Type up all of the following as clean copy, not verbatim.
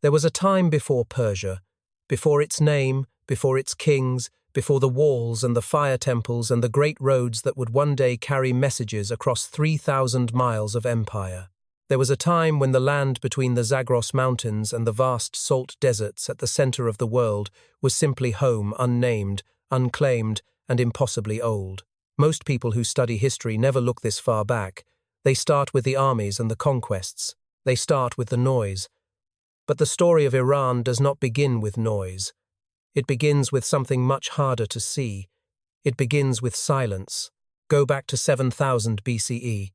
There was a time before Persia, before its name, before its kings, before the walls and the fire temples and the great roads that would one day carry messages across 3,000 miles of empire. There was a time when the land between the Zagros Mountains and the vast salt deserts at the center of the world was simply home, unnamed, unclaimed, and impossibly old. Most people who study history never look this far back. They start with the armies and the conquests. They start with the noise. But the story of Iran does not begin with noise. It begins with something much harder to see. It begins with silence. Go back to 7000 BCE.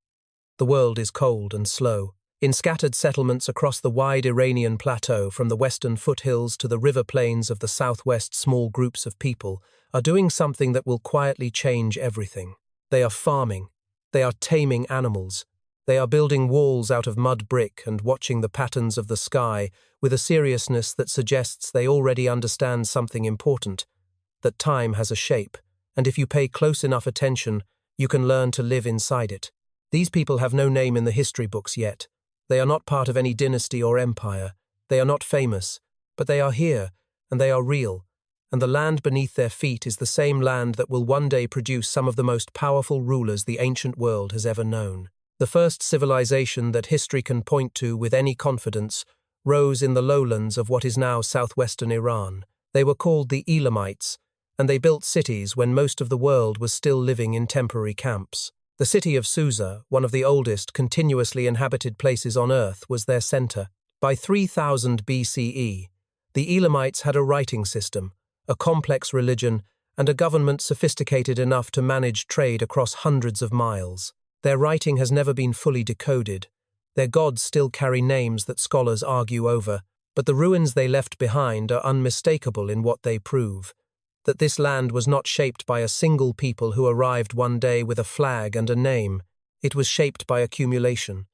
The world is cold and slow. In scattered settlements across the wide Iranian plateau, from the western foothills to the river plains of the southwest, small groups of people are doing something that will quietly change everything. They are farming. They are taming animals. They are building walls out of mud brick and watching the patterns of the sky with a seriousness that suggests they already understand something important, that time has a shape, and if you pay close enough attention, you can learn to live inside it. These people have no name in the history books yet. They are not part of any dynasty or empire. They are not famous, but they are here, and they are real, and the land beneath their feet is the same land that will one day produce some of the most powerful rulers the ancient world has ever known. The first civilization that history can point to with any confidence rose in the lowlands of what is now southwestern Iran. They were called the Elamites, and they built cities when most of the world was still living in temporary camps. The city of Susa, one of the oldest continuously inhabited places on Earth, was their center. By 3000 BCE, the Elamites had a writing system, a complex religion, and a government sophisticated enough to manage trade across hundreds of miles. Their writing has never been fully decoded. Their gods still carry names that scholars argue over, but the ruins they left behind are unmistakable in what they prove. That this land was not shaped by a single people who arrived one day with a flag and a name. It was shaped by accumulation,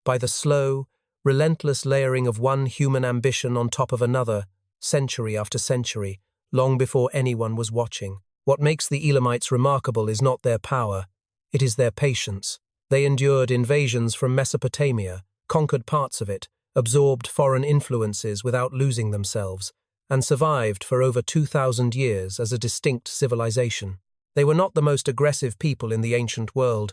by the slow, relentless layering of one human ambition on top of another, century after century, long before anyone was watching. What makes the Elamites remarkable is not their power, it is their patience. They endured invasions from Mesopotamia, conquered parts of it, absorbed foreign influences without losing themselves, and survived for over 2,000 years as a distinct civilization. They were not the most aggressive people in the ancient world.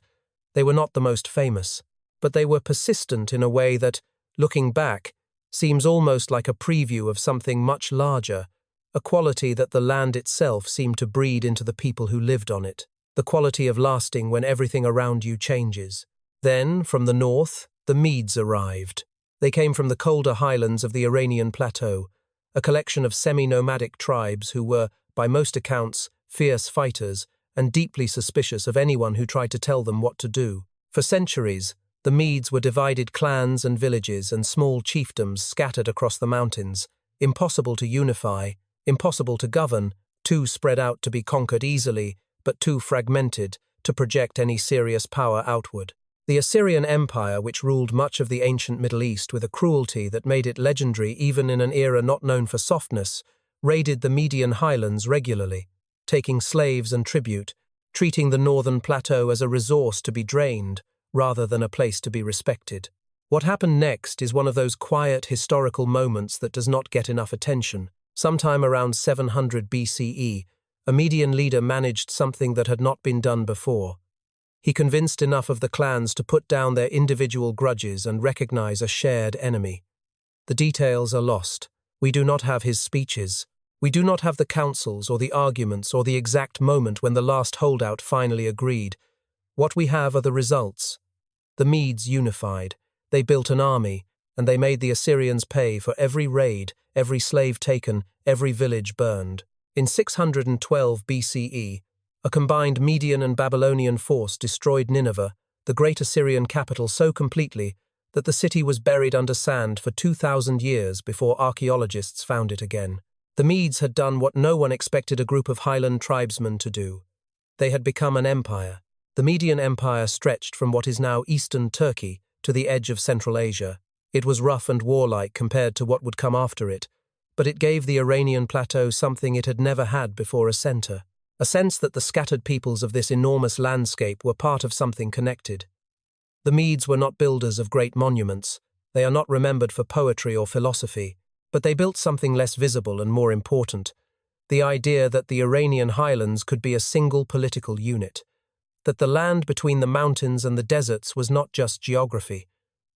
They were not the most famous, but they were persistent in a way that, looking back, seems almost like a preview of something much larger, a quality that the land itself seemed to breed into the people who lived on it, the quality of lasting when everything around you changes. Then, from the north, the Medes arrived. They came from the colder highlands of the Iranian plateau, a collection of semi-nomadic tribes who were, by most accounts, fierce fighters and deeply suspicious of anyone who tried to tell them what to do. For centuries, the Medes were divided clans and villages and small chiefdoms scattered across the mountains, impossible to unify, impossible to govern, too spread out to be conquered easily, but too fragmented to project any serious power outward. The Assyrian Empire, which ruled much of the ancient Middle East with a cruelty that made it legendary even in an era not known for softness, raided the Median highlands regularly, taking slaves and tribute, treating the northern plateau as a resource to be drained rather than a place to be respected. What happened next is one of those quiet historical moments that does not get enough attention. Sometime around 700 BCE, a Median leader managed something that had not been done before. He convinced enough of the clans to put down their individual grudges and recognize a shared enemy. The details are lost. We do not have his speeches. We do not have the councils or the arguments or the exact moment when the last holdout finally agreed. What we have are the results. The Medes unified. They built an army, and they made the Assyrians pay for every raid, every slave taken, every village burned. In 612 BCE, a combined Median and Babylonian force destroyed Nineveh, the great Assyrian capital, so completely that the city was buried under sand for 2,000 years before archaeologists found it again. The Medes had done what no one expected a group of highland tribesmen to do. They had become an empire. The Median Empire stretched from what is now eastern Turkey to the edge of Central Asia. It was rough and warlike compared to what would come after it, but it gave the Iranian plateau something it had never had before: a center. A sense that the scattered peoples of this enormous landscape were part of something connected. The Medes were not builders of great monuments. They are not remembered for poetry or philosophy. But they built something less visible and more important, the idea that the Iranian highlands could be a single political unit, that the land between the mountains and the deserts was not just geography,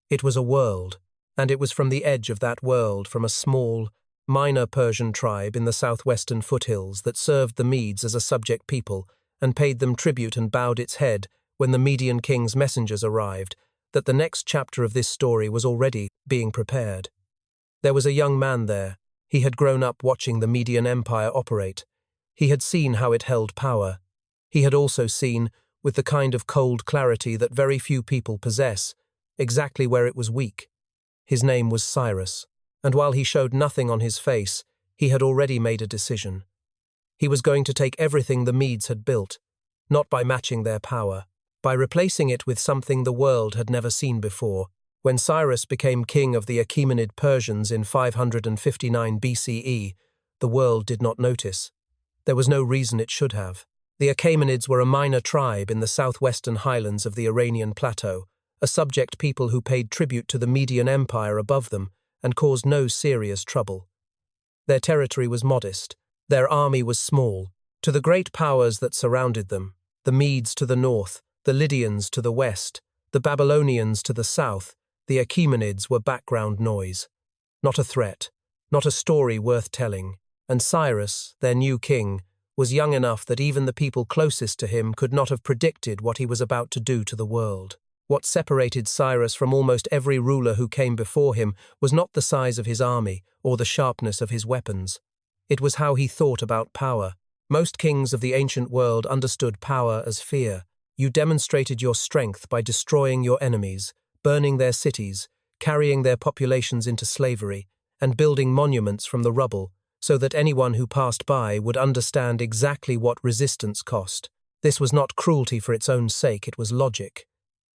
it was a world, and it was from the edge of that world, from a small, minor Persian tribe in the southwestern foothills that served the Medes as a subject people and paid them tribute and bowed its head when the Median king's messengers arrived, that the next chapter of this story was already being prepared. There was a young man there. He had grown up watching the Median Empire operate. He had seen how it held power. He had also seen, with the kind of cold clarity that very few people possess, exactly where it was weak. His name was Cyrus, and while he showed nothing on his face, he had already made a decision. He was going to take everything the Medes had built, not by matching their power, by replacing it with something the world had never seen before. When Cyrus became king of the Achaemenid Persians in 559 BCE, the world did not notice. There was no reason it should have. The Achaemenids were a minor tribe in the southwestern highlands of the Iranian plateau, a subject people who paid tribute to the Median Empire above them and caused no serious trouble. Their territory was modest, their army was small. To the great powers that surrounded them, the Medes to the north, the Lydians to the west, the Babylonians to the south, the Achaemenids were background noise. Not a threat, not a story worth telling, and Cyrus, their new king, was young enough that even the people closest to him could not have predicted what he was about to do to the world. What separated Cyrus from almost every ruler who came before him was not the size of his army or the sharpness of his weapons. It was how he thought about power. Most kings of the ancient world understood power as fear. You demonstrated your strength by destroying your enemies, burning their cities, carrying their populations into slavery, and building monuments from the rubble, so that anyone who passed by would understand exactly what resistance cost. This was not cruelty for its own sake, it was logic.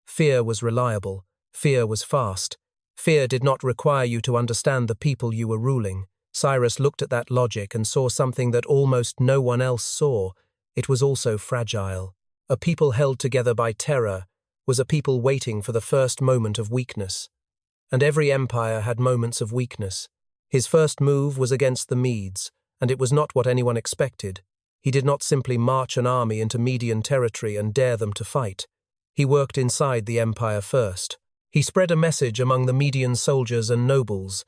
Fear was reliable. Fear was fast. Fear did not require you to understand the people you were ruling. Cyrus looked at that logic and saw something that almost no one else saw. It was also fragile. A people held together by terror was a people waiting for the first moment of weakness. And every empire had moments of weakness. His first move was against the Medes, and it was not what anyone expected. He did not simply march an army into Median territory and dare them to fight. He worked inside the empire first. He spread a message among the Median soldiers and nobles,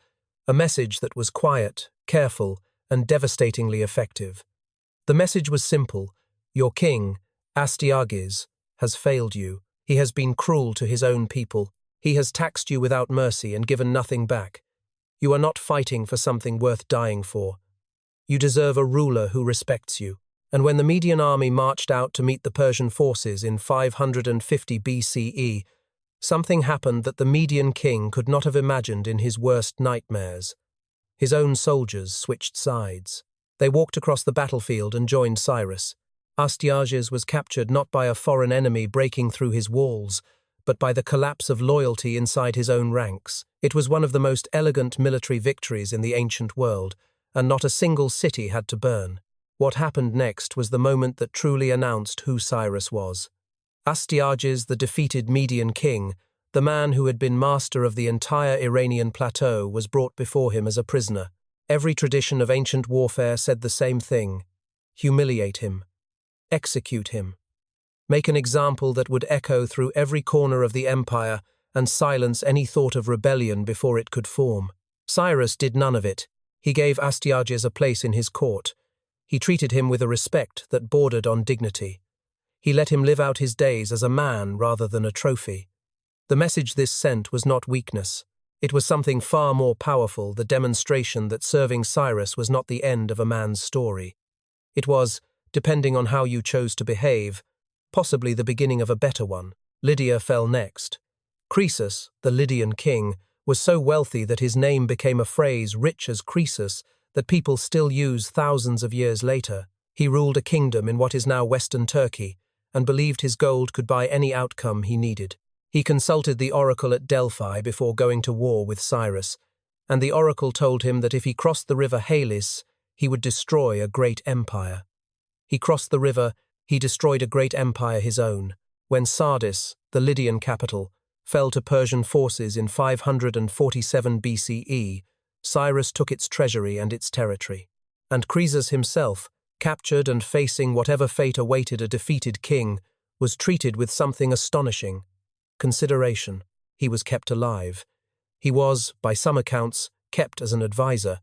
a message that was quiet, careful, and devastatingly effective. The message was simple: your king, Astyages, has failed you. He has been cruel to his own people. He has taxed you without mercy and given nothing back. You are not fighting for something worth dying for. You deserve a ruler who respects you. And when the Median army marched out to meet the Persian forces in 550 BCE, something happened that the Median king could not have imagined in his worst nightmares. His own soldiers switched sides. They walked across the battlefield and joined Cyrus. Astyages was captured not by a foreign enemy breaking through his walls, but by the collapse of loyalty inside his own ranks. It was one of the most elegant military victories in the ancient world, and not a single city had to burn. What happened next was the moment that truly announced who Cyrus was. Astyages, the defeated Median king, the man who had been master of the entire Iranian plateau, was brought before him as a prisoner. Every tradition of ancient warfare said the same thing: humiliate him, execute him, make an example that would echo through every corner of the empire and silence any thought of rebellion before it could form. Cyrus did none of it. He gave Astyages a place in his court. He treated him with a respect that bordered on dignity. He let him live out his days as a man rather than a trophy. The message this sent was not weakness. It was something far more powerful, the demonstration that serving Cyrus was not the end of a man's story. It was, depending on how you chose to behave, possibly the beginning of a better one. Lydia fell next. Croesus, the Lydian king, was so wealthy that his name became a phrase rich as Croesus that people still use thousands of years later. He ruled a kingdom in what is now Western Turkey, and believed his gold could buy any outcome he needed. He consulted the oracle at Delphi before going to war with Cyrus, and the oracle told him that if he crossed the river Halys, he would destroy a great empire. He crossed the river, he destroyed a great empire his own. When Sardis, the Lydian capital, fell to Persian forces in 547 BCE, Cyrus took its treasury and its territory. And Croesus himself, captured and facing whatever fate awaited a defeated king, was treated with something astonishing: consideration. He was kept alive. He was, by some accounts, kept as an advisor.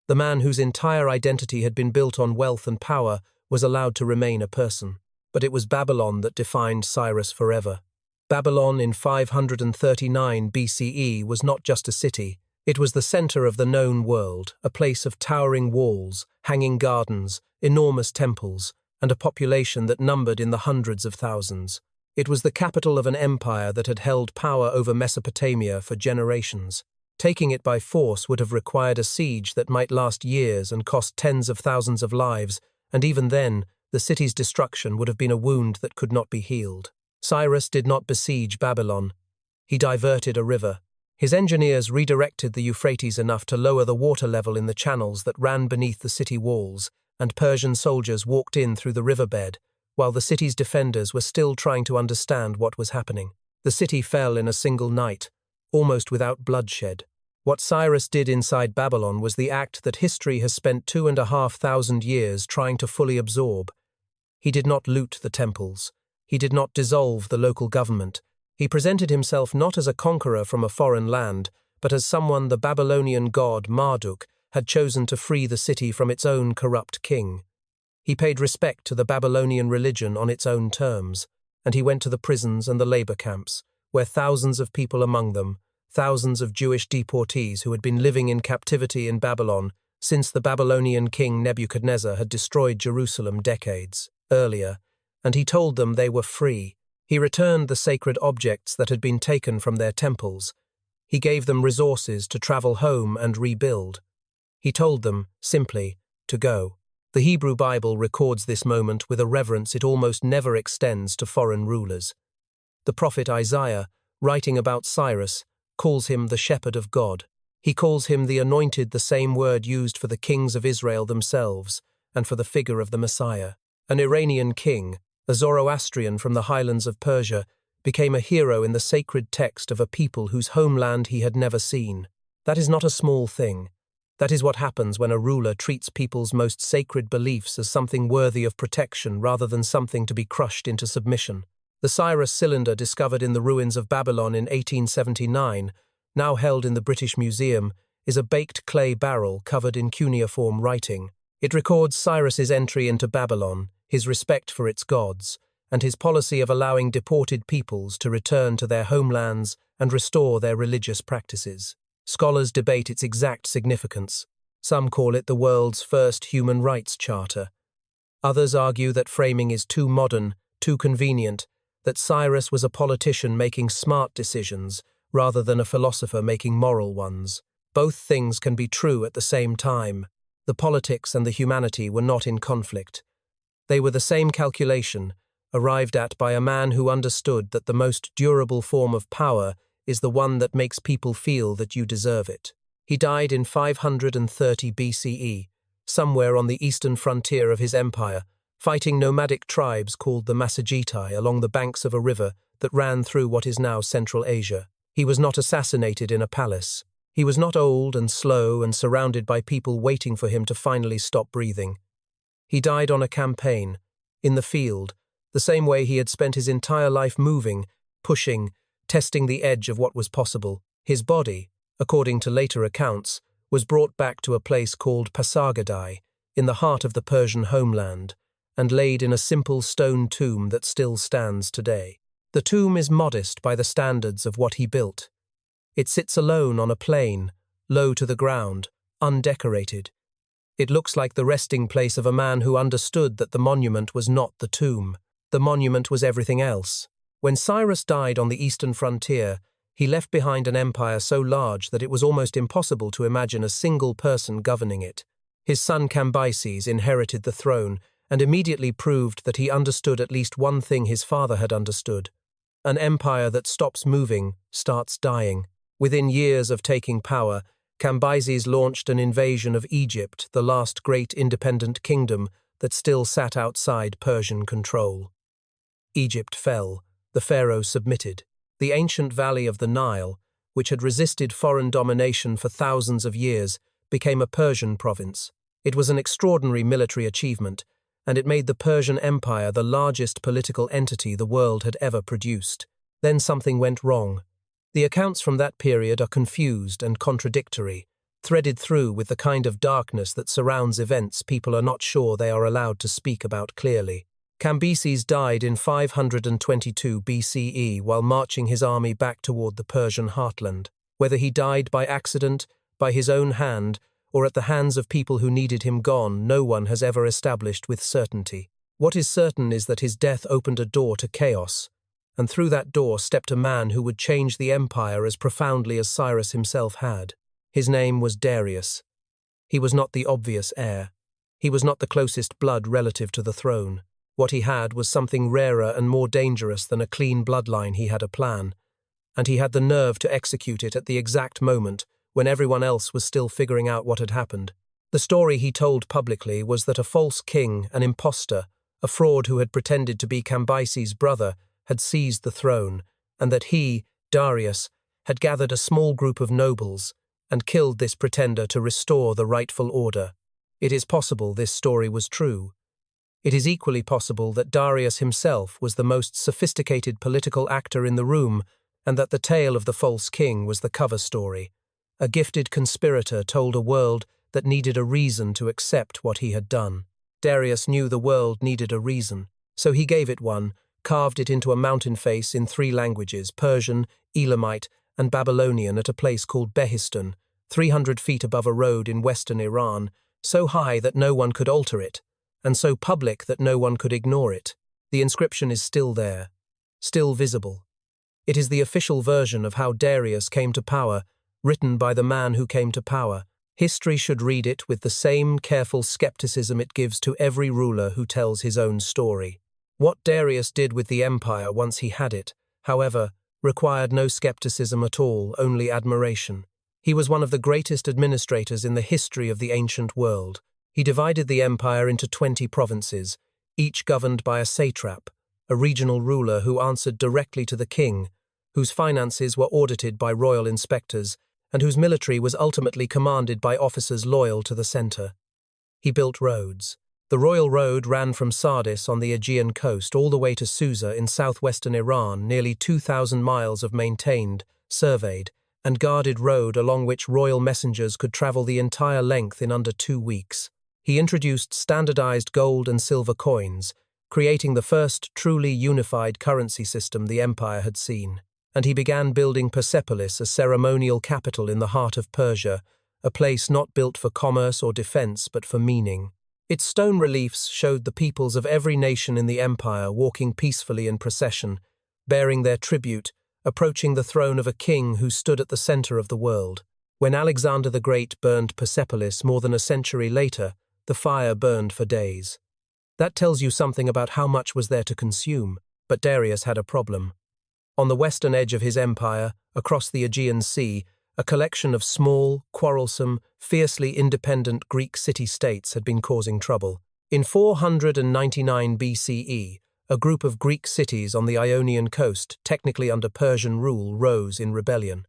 The man whose entire identity had been built on wealth and power was allowed to remain a person. But it was Babylon that defined Cyrus forever. Babylon in 539 BCE was not just a city. It was the center of the known world, a place of towering walls, hanging gardens, enormous temples, and a population that numbered in the hundreds of thousands. It was the capital of an empire that had held power over Mesopotamia for generations. Taking it by force would have required a siege that might last years and cost tens of thousands of lives, and even then, the city's destruction would have been a wound that could not be healed. Cyrus did not besiege Babylon. He diverted a river. His engineers redirected the Euphrates enough to lower the water level in the channels that ran beneath the city walls, and Persian soldiers walked in through the riverbed, while the city's defenders were still trying to understand what was happening. The city fell in a single night, almost without bloodshed. What Cyrus did inside Babylon was the act that history has spent 2,500 years trying to fully absorb. He did not loot the temples. He did not dissolve the local government. He presented himself not as a conqueror from a foreign land, but as someone the Babylonian god Marduk had chosen to free the city from its own corrupt king. He paid respect to the Babylonian religion on its own terms, and he went to the prisons and the labor camps, where thousands of people among them, thousands of Jewish deportees who had been living in captivity in Babylon since the Babylonian king Nebuchadnezzar had destroyed Jerusalem decades earlier, and he told them they were free. He returned the sacred objects that had been taken from their temples. He gave them resources to travel home and rebuild. He told them, simply, to go. The Hebrew Bible records this moment with a reverence it almost never extends to foreign rulers. The prophet Isaiah, writing about Cyrus, calls him the shepherd of God. He calls him the anointed, the same word used for the kings of Israel themselves and for the figure of the Messiah. An Iranian king, a Zoroastrian from the highlands of Persia, became a hero in the sacred text of a people whose homeland he had never seen. That is not a small thing. That is what happens when a ruler treats people's most sacred beliefs as something worthy of protection rather than something to be crushed into submission. The Cyrus cylinder discovered in the ruins of Babylon in 1879, now held in the British Museum, is a baked clay barrel covered in cuneiform writing. It records Cyrus's entry into Babylon, his respect for its gods, and his policy of allowing deported peoples to return to their homelands and restore their religious practices. Scholars debate its exact significance. Some call it the world's first human rights charter. Others argue that framing is too modern, too convenient, that Cyrus was a politician making smart decisions rather than a philosopher making moral ones. Both things can be true at the same time. The politics and the humanity were not in conflict. They were the same calculation, arrived at by a man who understood that the most durable form of power is the one that makes people feel that you deserve it. He died in 530 BCE, somewhere on the eastern frontier of his empire, fighting nomadic tribes called the Massagetae along the banks of a river that ran through what is now Central Asia. He was not assassinated in a palace. He was not old and slow and surrounded by people waiting for him to finally stop breathing. He died on a campaign, in the field, the same way he had spent his entire life moving, pushing, testing the edge of what was possible. His body, according to later accounts, was brought back to a place called Pasargadae, in the heart of the Persian homeland, and laid in a simple stone tomb that still stands today. The tomb is modest by the standards of what he built. It sits alone on a plain, low to the ground, undecorated. It looks like the resting place of a man who understood that the monument was not the tomb. The monument was everything else. When Cyrus died on the eastern frontier, he left behind an empire so large that it was almost impossible to imagine a single person governing it. His son Cambyses inherited the throne and immediately proved that he understood at least one thing his father had understood. An empire that stops moving starts dying. Within years of taking power, Cambyses launched an invasion of Egypt, the last great independent kingdom that still sat outside Persian control. Egypt fell. The pharaoh submitted. The ancient valley of the Nile, which had resisted foreign domination for thousands of years, became a Persian province. It was an extraordinary military achievement, and it made the Persian Empire the largest political entity the world had ever produced. Then something went wrong. The accounts from that period are confused and contradictory, threaded through with the kind of darkness that surrounds events people are not sure they are allowed to speak about clearly. Cambyses died in 522 BCE while marching his army back toward the Persian heartland. Whether he died by accident, by his own hand, or at the hands of people who needed him gone, no one has ever established with certainty. What is certain is that his death opened a door to chaos, and through that door stepped a man who would change the empire as profoundly as Cyrus himself had. His name was Darius. He was not the obvious heir. He was not the closest blood relative to the throne. What he had was something rarer and more dangerous than a clean bloodline. He had a plan, and he had the nerve to execute it at the exact moment when everyone else was still figuring out what had happened. The story he told publicly was that a false king, an impostor, a fraud who had pretended to be Cambyses' brother, had seized the throne, and that he, Darius, had gathered a small group of nobles and killed this pretender to restore the rightful order. It is possible this story was true. It is equally possible that Darius himself was the most sophisticated political actor in the room, and that the tale of the false king was the cover story. A gifted conspirator told a world that needed a reason to accept what he had done. Darius knew the world needed a reason, so he gave it one, carved it into a mountain face in 3 languages, Persian, Elamite, and Babylonian, at a place called Behistun, 300 feet above a road in western Iran, so high that no one could alter it, and so public that no one could ignore it. The inscription is still there, still visible. It is the official version of how Darius came to power, written by the man who came to power. History should read it with the same careful skepticism it gives to every ruler who tells his own story. What Darius did with the empire once he had it, however, required no skepticism at all, only admiration. He was one of the greatest administrators in the history of the ancient world. He divided the empire into 20 provinces, each governed by a satrap, a regional ruler who answered directly to the king, whose finances were audited by royal inspectors, and whose military was ultimately commanded by officers loyal to the center. He built roads. The royal road ran from Sardis on the Aegean coast all the way to Susa in southwestern Iran, nearly 2,000 miles of maintained, surveyed, and guarded road along which royal messengers could travel the entire length in under 2 weeks. He introduced standardized gold and silver coins, creating the first truly unified currency system the empire had seen. And he began building Persepolis, a ceremonial capital in the heart of Persia, a place not built for commerce or defense but for meaning. Its stone reliefs showed the peoples of every nation in the empire walking peacefully in procession, bearing their tribute, approaching the throne of a king who stood at the center of the world. When Alexander the Great burned Persepolis more than a century later, the fire burned for days. That tells you something about how much was there to consume, but Darius had a problem. On the western edge of his empire, across the Aegean Sea, a collection of small, quarrelsome, fiercely independent Greek city-states had been causing trouble. In 499 BCE, a group of Greek cities on the Ionian coast, technically under Persian rule, rose in rebellion.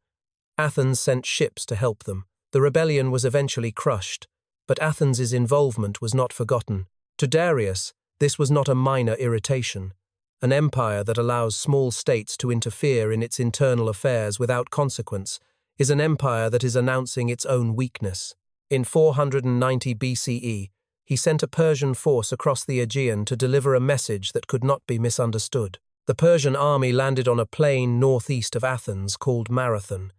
Athens sent ships to help them. The rebellion was eventually crushed, but Athens' involvement was not forgotten. To Darius, this was not a minor irritation. An empire that allows small states to interfere in its internal affairs without consequence is an empire that is announcing its own weakness. In 490 BCE, he sent a Persian force across the Aegean to deliver a message that could not be misunderstood. The Persian army landed on a plain northeast of Athens called Marathon.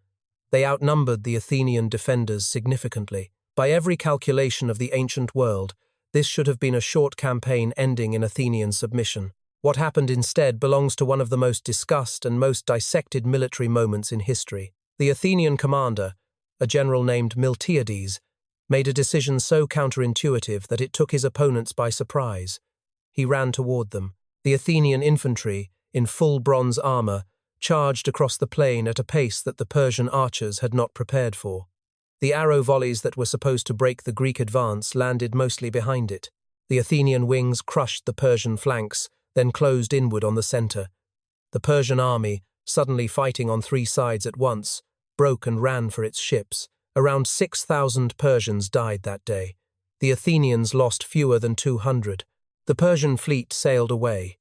They outnumbered the Athenian defenders significantly. By every calculation of the ancient world, this should have been a short campaign ending in Athenian submission. What happened instead belongs to one of the most discussed and most dissected military moments in history. The Athenian commander, a general named Miltiades, made a decision so counterintuitive that it took his opponents by surprise. He ran toward them. The Athenian infantry, in full bronze armor, charged across the plain at a pace that the Persian archers had not prepared for. The arrow volleys that were supposed to break the Greek advance landed mostly behind it. The Athenian wings crushed the Persian flanks, then closed inward on the center. The Persian army, suddenly fighting on 3 sides at once, broke and ran for its ships. Around 6,000 Persians died that day. The Athenians lost fewer than 200. The Persian fleet sailed away.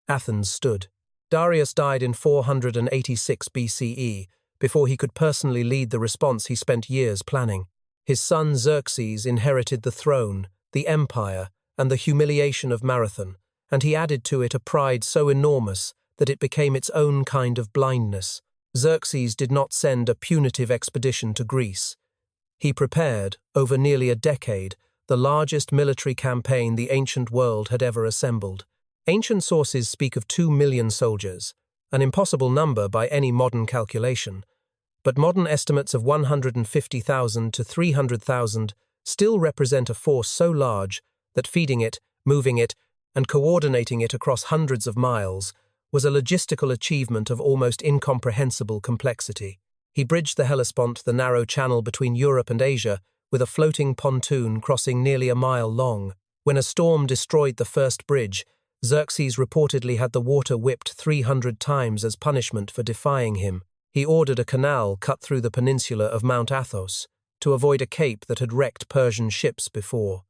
Athens stood. Darius died in 486 BCE. Before he could personally lead the response, he spent years planning. His son Xerxes inherited the throne, the empire, and the humiliation of Marathon, and he added to it a pride so enormous that it became its own kind of blindness. Xerxes did not send a punitive expedition to Greece. He prepared, over nearly a decade, the largest military campaign the ancient world had ever assembled. Ancient sources speak of 2 million soldiers, an impossible number by any modern calculation, but modern estimates of 150,000 to 300,000 still represent a force so large that feeding it, moving it, and coordinating it across hundreds of miles was a logistical achievement of almost incomprehensible complexity. He bridged the Hellespont, the narrow channel between Europe and Asia, with a floating pontoon crossing nearly a mile long. When a storm destroyed the first bridge, Xerxes reportedly had the water whipped 300 times as punishment for defying him. He ordered a canal cut through the peninsula of Mount Athos to avoid a cape that had wrecked Persian ships before.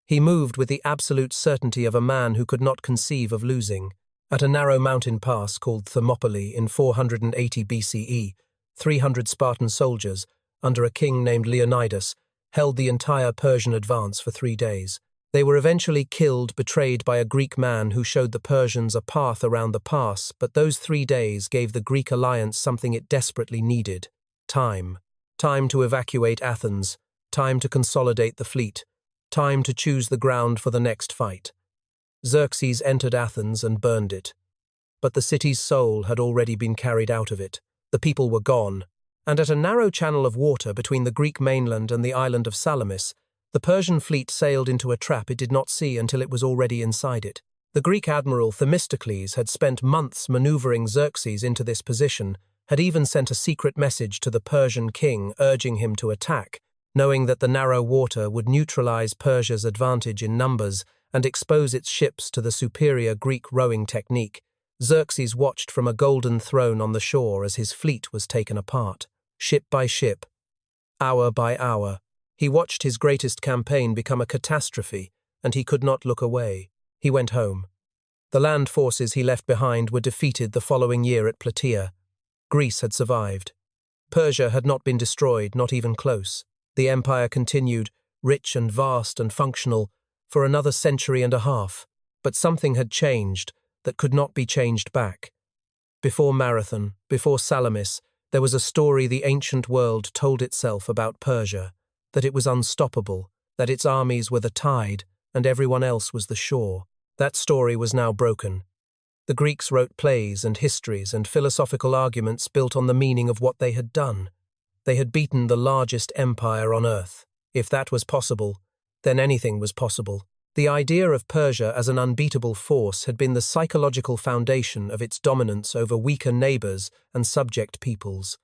He moved with the absolute certainty of a man who could not conceive of losing. At a narrow mountain pass called Thermopylae in 480 BCE, 300 Spartan soldiers, under a king named Leonidas, held the entire Persian advance for 3 days. They were eventually killed, betrayed by a Greek man who showed the Persians a path around the pass, but those 3 days gave the Greek alliance something it desperately needed: time. Time to evacuate Athens, time to consolidate the fleet, time to choose the ground for the next fight. Xerxes entered Athens and burned it. But the city's soul had already been carried out of it. The people were gone, and at a narrow channel of water between the Greek mainland and the island of Salamis, the Persian fleet sailed into a trap it did not see until it was already inside it. The Greek admiral Themistocles had spent months maneuvering Xerxes into this position, had even sent a secret message to the Persian king urging him to attack, knowing that the narrow water would neutralize Persia's advantage in numbers and expose its ships to the superior Greek rowing technique. Xerxes watched from a golden throne on the shore as his fleet was taken apart, ship by ship, hour by hour. He watched his greatest campaign become a catastrophe, and he could not look away. He went home. The land forces he left behind were defeated the following year at Plataea. Greece had survived. Persia had not been destroyed, not even close. The empire continued, rich and vast and functional, for another century and a half. But something had changed that could not be changed back. Before Marathon, before Salamis, there was a story the ancient world told itself about Persia: that it was unstoppable, that its armies were the tide, and everyone else was the shore. That story was now broken. The Greeks wrote plays and histories and philosophical arguments built on the meaning of what they had done. They had beaten the largest empire on earth. If that was possible, then anything was possible. The idea of Persia as an unbeatable force had been the psychological foundation of its dominance over weaker neighbors and subject peoples.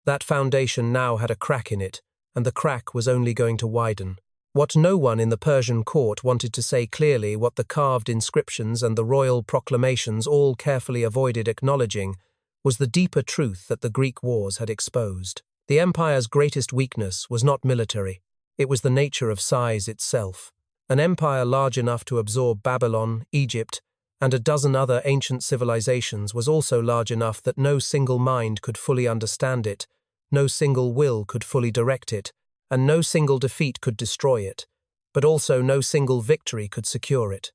That foundation now had a crack in it, and the crack was only going to widen. What no one in the Persian court wanted to say clearly, what the carved inscriptions and the royal proclamations all carefully avoided acknowledging, was the deeper truth that the Greek wars had exposed. The empire's greatest weakness was not military. It was the nature of size itself. An empire large enough to absorb Babylon, Egypt, and a dozen other ancient civilizations was also large enough that no single mind could fully understand it, no single will could fully direct it, and no single defeat could destroy it, but also no single victory could secure it.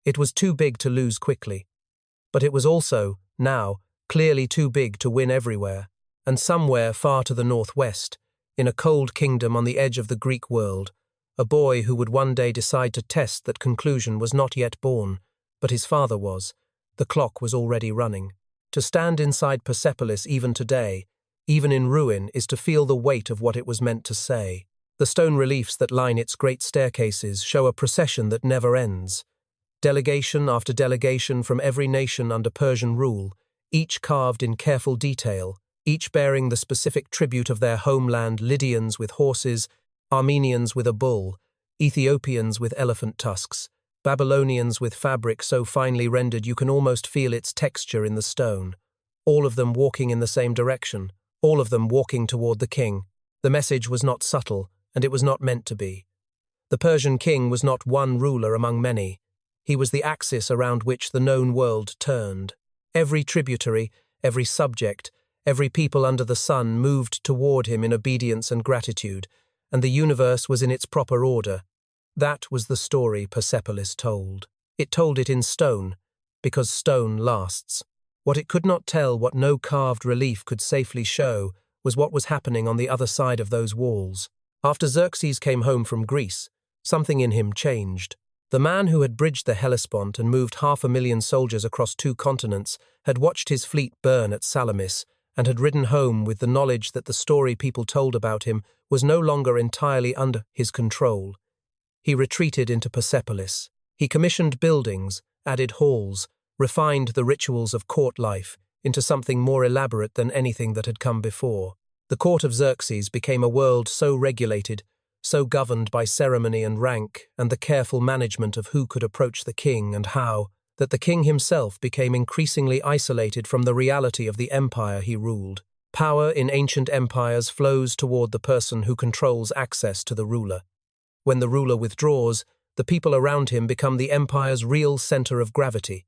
It was too big to lose quickly, but it was also, now, clearly too big to win everywhere, and somewhere far to the northwest, in a cold kingdom on the edge of the Greek world, a boy who would one day decide to test that conclusion was not yet born, but his father was. The clock was already running. To stand inside Persepolis even today, even in ruin, is to feel the weight of what it was meant to say. The stone reliefs that line its great staircases show a procession that never ends. Delegation after delegation from every nation under Persian rule, each carved in careful detail, each bearing the specific tribute of their homeland: Lydians with horses, Armenians with a bull, Ethiopians with elephant tusks, Babylonians with fabric so finely rendered you can almost feel its texture in the stone, all of them walking in the same direction, all of them walking toward the king. The message was not subtle, and it was not meant to be. The Persian king was not one ruler among many. He was the axis around which the known world turned. Every tributary, every subject, every people under the sun moved toward him in obedience and gratitude, and the universe was in its proper order. That was the story Persepolis told. It told it in stone, because stone lasts. What it could not tell, what no carved relief could safely show, was what was happening on the other side of those walls. After Xerxes came home from Greece, something in him changed. The man who had bridged the Hellespont and moved 500,000 soldiers across 2 continents had watched his fleet burn at Salamis and had ridden home with the knowledge that the story people told about him was no longer entirely under his control. He retreated into Persepolis. He commissioned buildings, added halls, refined the rituals of court life into something more elaborate than anything that had come before. The court of Xerxes became a world so regulated, so governed by ceremony and rank and the careful management of who could approach the king and how, that the king himself became increasingly isolated from the reality of the empire he ruled. Power in ancient empires flows toward the person who controls access to the ruler. When the ruler withdraws, the people around him become the empire's real center of gravity.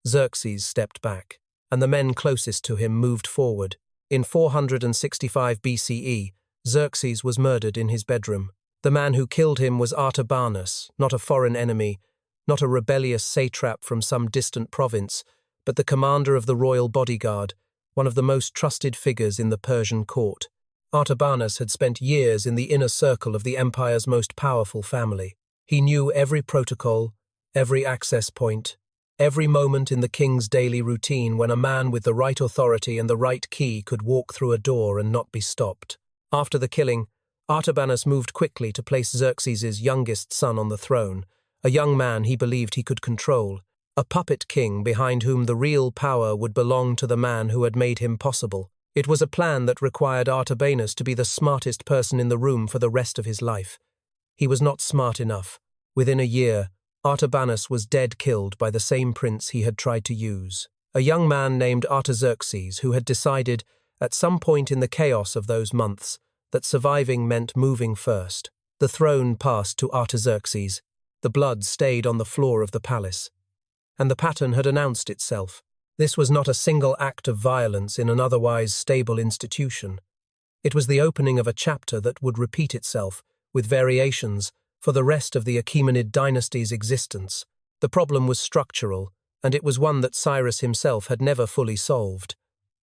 Xerxes stepped back, and the men closest to him moved forward. In 465 BCE, Xerxes was murdered in his bedroom. The man who killed him was Artabanus, not a foreign enemy, not a rebellious satrap from some distant province, but the commander of the royal bodyguard, one of the most trusted figures in the Persian court. Artabanus had spent years in the inner circle of the empire's most powerful family. He knew every protocol, every access point, every moment in the king's daily routine when a man with the right authority and the right key could walk through a door and not be stopped. After the killing, Artabanus moved quickly to place Xerxes' youngest son on the throne, a young man he believed he could control, a puppet king behind whom the real power would belong to the man who had made him possible. It was a plan that required Artabanus to be the smartest person in the room for the rest of his life. He was not smart enough. Within a year, Artabanus was dead killed by the same prince he had tried to use. A young man named Artaxerxes who had decided, at some point in the chaos of those months, that surviving meant moving first. The throne passed to Artaxerxes. The blood stayed on the floor of the palace. And the pattern had announced itself. This was not a single act of violence in an otherwise stable institution. It was the opening of a chapter that would repeat itself, with variations, for the rest of the Achaemenid dynasty's existence. The problem was structural, and it was one that Cyrus himself had never fully solved.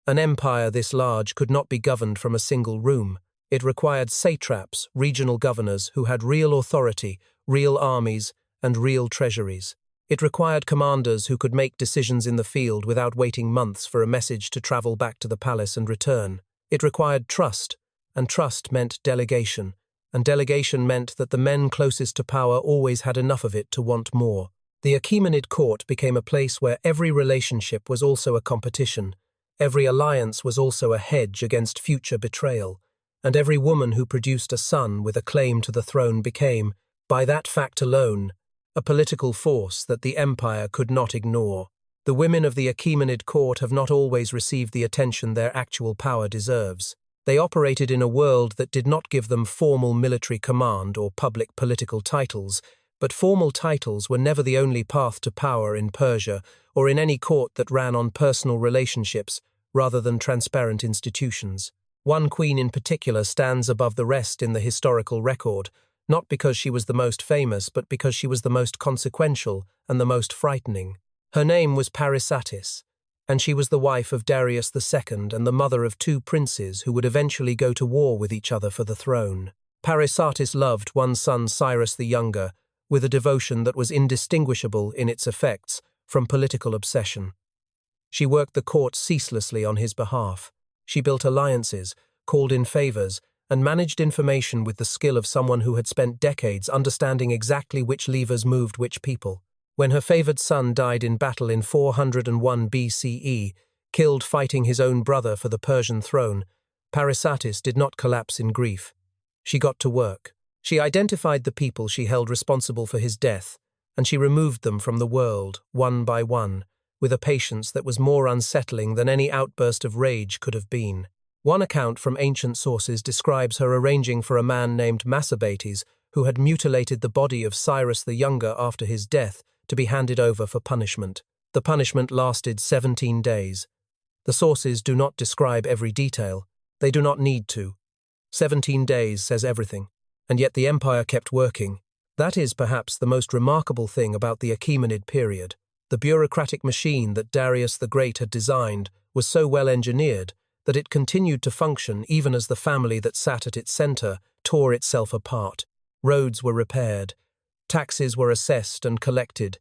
An empire this large could not be governed from a single room. It required satraps, regional governors who had real authority, real armies, and real treasuries. It required commanders who could make decisions in the field without waiting months for a message to travel back to the palace and return. It required trust, and trust meant delegation, and delegation meant that the men closest to power always had enough of it to want more. The Achaemenid court became a place where every relationship was also a competition, every alliance was also a hedge against future betrayal, and every woman who produced a son with a claim to the throne became, by that fact alone, a political force that the empire could not ignore. The women of the Achaemenid court have not always received the attention their actual power deserves. They operated in a world that did not give them formal military command or public political titles, but formal titles were never the only path to power in Persia or in any court that ran on personal relationships rather than transparent institutions. One queen in particular stands above the rest in the historical record, not because she was the most famous, but because she was the most consequential and the most frightening. Her name was Parysatis, and she was the wife of Darius II and the mother of 2 princes who would eventually go to war with each other for the throne. Parysatis loved one son, Cyrus the Younger, with a devotion that was indistinguishable in its effects from political obsession. She worked the court ceaselessly on his behalf. She built alliances, called in favors, and managed information with the skill of someone who had spent decades understanding exactly which levers moved which people. When her favored son died in battle in 401 BCE, killed fighting his own brother for the Persian throne, Parysatis did not collapse in grief. She got to work. She identified the people she held responsible for his death, and she removed them from the world, one by one, with a patience that was more unsettling than any outburst of rage could have been. One account from ancient sources describes her arranging for a man named Massabates, who had mutilated the body of Cyrus the Younger after his death, to be handed over for punishment. The punishment lasted 17 days. The sources do not describe every detail. They do not need to. 17 days says everything. And yet the empire kept working. That is perhaps the most remarkable thing about the Achaemenid period. The bureaucratic machine that Darius the Great had designed was so well engineered that it continued to function even as the family that sat at its center tore itself apart. Roads were repaired. Taxes were assessed and collected.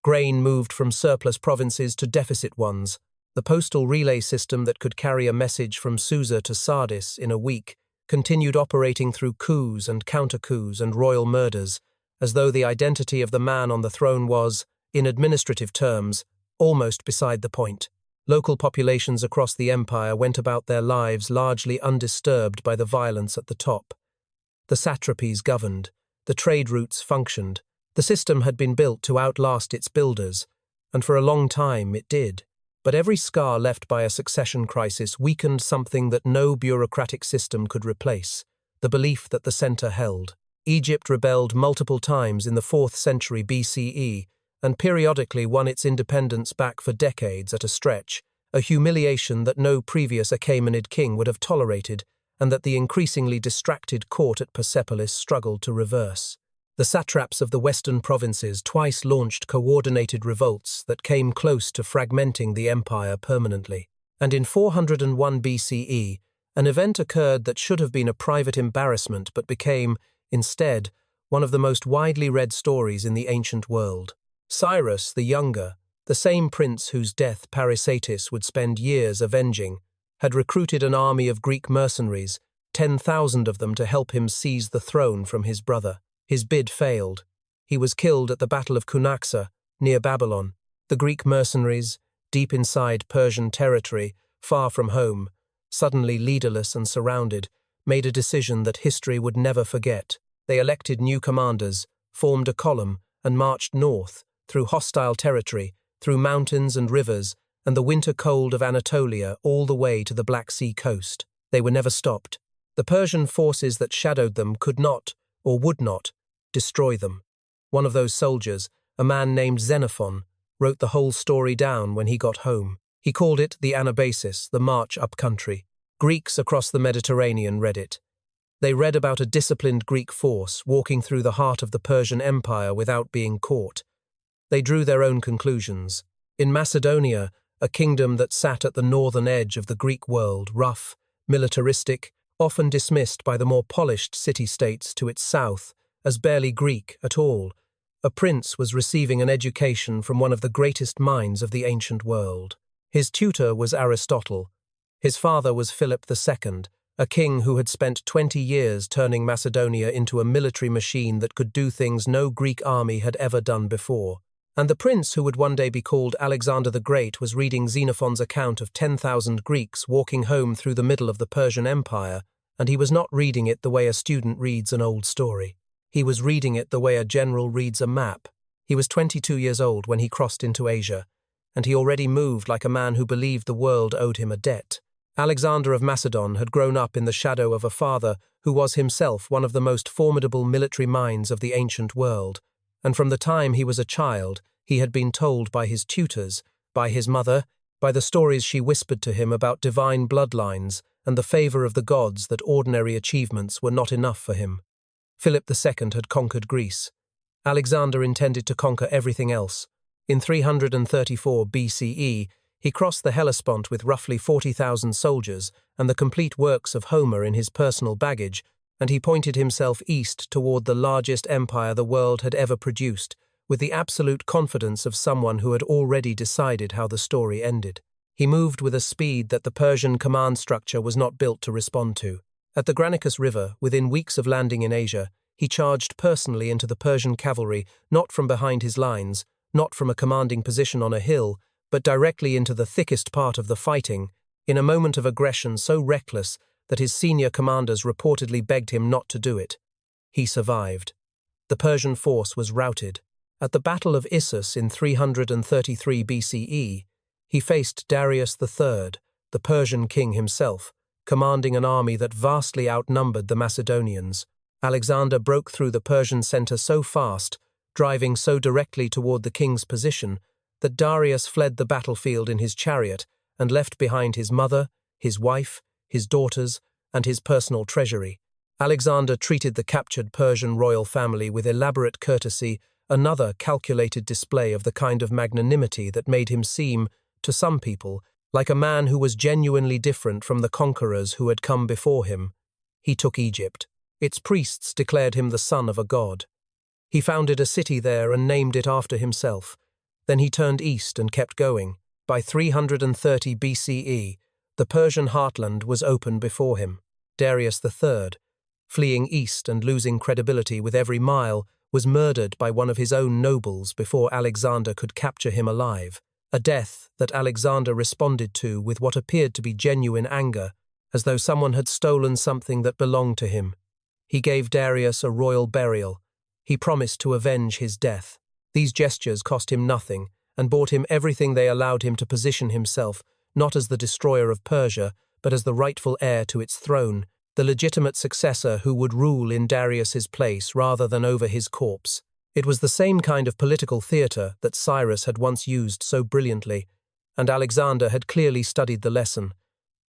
Grain moved from surplus provinces to deficit ones. The postal relay system that could carry a message from Susa to Sardis in a week continued operating through coups and counter-coups and royal murders, as though the identity of the man on the throne was, in administrative terms, almost beside the point. Local populations across the empire went about their lives largely undisturbed by the violence at the top. The satrapies governed. The trade routes functioned. The system had been built to outlast its builders, and for a long time it did. But every scar left by a succession crisis weakened something that no bureaucratic system could replace: the belief that the center held. Egypt rebelled multiple times in the 4th century BCE and periodically won its independence back for decades at a stretch, a humiliation that no previous Achaemenid king would have tolerated and that the increasingly distracted court at Persepolis struggled to reverse. The satraps of the western provinces twice launched coordinated revolts that came close to fragmenting the empire permanently. And in 401 BCE, an event occurred that should have been a private embarrassment but became, instead, one of the most widely read stories in the ancient world. Cyrus the Younger, the same prince whose death Parysatis would spend years avenging, had recruited an army of Greek mercenaries, 10,000 of them, to help him seize the throne from his brother. His bid failed. He was killed at the Battle of Cunaxa, near Babylon. The Greek mercenaries, deep inside Persian territory, far from home, suddenly leaderless and surrounded, made a decision that history would never forget. They elected new commanders, formed a column, and marched north, through hostile territory, through mountains and rivers, and the winter cold of Anatolia, all the way to the Black Sea coast. They were never stopped. The Persian forces that shadowed them could not, or would not, destroy them. One of those soldiers, a man named Xenophon, wrote the whole story down when he got home. He called it the Anabasis, the march up country. Greeks across the Mediterranean read it. They read about a disciplined Greek force walking through the heart of the Persian Empire without being caught. They drew their own conclusions. In Macedonia, a kingdom that sat at the northern edge of the Greek world, rough, militaristic, often dismissed by the more polished city-states to its south as barely Greek at all, a prince was receiving an education from one of the greatest minds of the ancient world. His tutor was Aristotle. His father was Philip II, a king who had spent 20 years turning Macedonia into a military machine that could do things no Greek army had ever done before. And the prince who would one day be called Alexander the Great was reading Xenophon's account of 10,000 Greeks walking home through the middle of the Persian Empire, and he was not reading it the way a student reads an old story. He was reading it the way a general reads a map. He was 22 years old when he crossed into Asia, and he already moved like a man who believed the world owed him a debt. Alexander of Macedon had grown up in the shadow of a father who was himself one of the most formidable military minds of the ancient world, and from the time he was a child, he had been told by his tutors, by his mother, by the stories she whispered to him about divine bloodlines and the favor of the gods, that ordinary achievements were not enough for him. Philip II had conquered Greece. Alexander intended to conquer everything else. In 334 BCE, he crossed the Hellespont with roughly 40,000 soldiers and the complete works of Homer in his personal baggage, and he pointed himself east toward the largest empire the world had ever produced, with the absolute confidence of someone who had already decided how the story ended. He moved with a speed that the Persian command structure was not built to respond to. At the Granicus River, within weeks of landing in Asia, he charged personally into the Persian cavalry, not from behind his lines, not from a commanding position on a hill, but directly into the thickest part of the fighting, in a moment of aggression so reckless that his senior commanders reportedly begged him not to do it. He survived. The Persian force was routed. At the Battle of Issus in 333 BCE, he faced Darius III, the Persian king himself, commanding an army that vastly outnumbered the Macedonians. Alexander broke through the Persian center so fast, driving so directly toward the king's position, that Darius fled the battlefield in his chariot and left behind his mother, his wife, his daughters, and his personal treasury. Alexander treated the captured Persian royal family with elaborate courtesy, another calculated display of the kind of magnanimity that made him seem, to some people, like a man who was genuinely different from the conquerors who had come before him. He took Egypt. Its priests declared him the son of a god. He founded a city there and named it after himself. Then he turned east and kept going. By 330 BCE, the Persian heartland was open before him. Darius III, fleeing east and losing credibility with every mile, was murdered by one of his own nobles before Alexander could capture him alive, a death that Alexander responded to with what appeared to be genuine anger, as though someone had stolen something that belonged to him. He gave Darius a royal burial. He promised to avenge his death. These gestures cost him nothing and bought him everything they allowed him to position himself, not as the destroyer of Persia, but as the rightful heir to its throne, the legitimate successor who would rule in Darius's place rather than over his corpse. It was the same kind of political theatre that Cyrus had once used so brilliantly, and Alexander had clearly studied the lesson.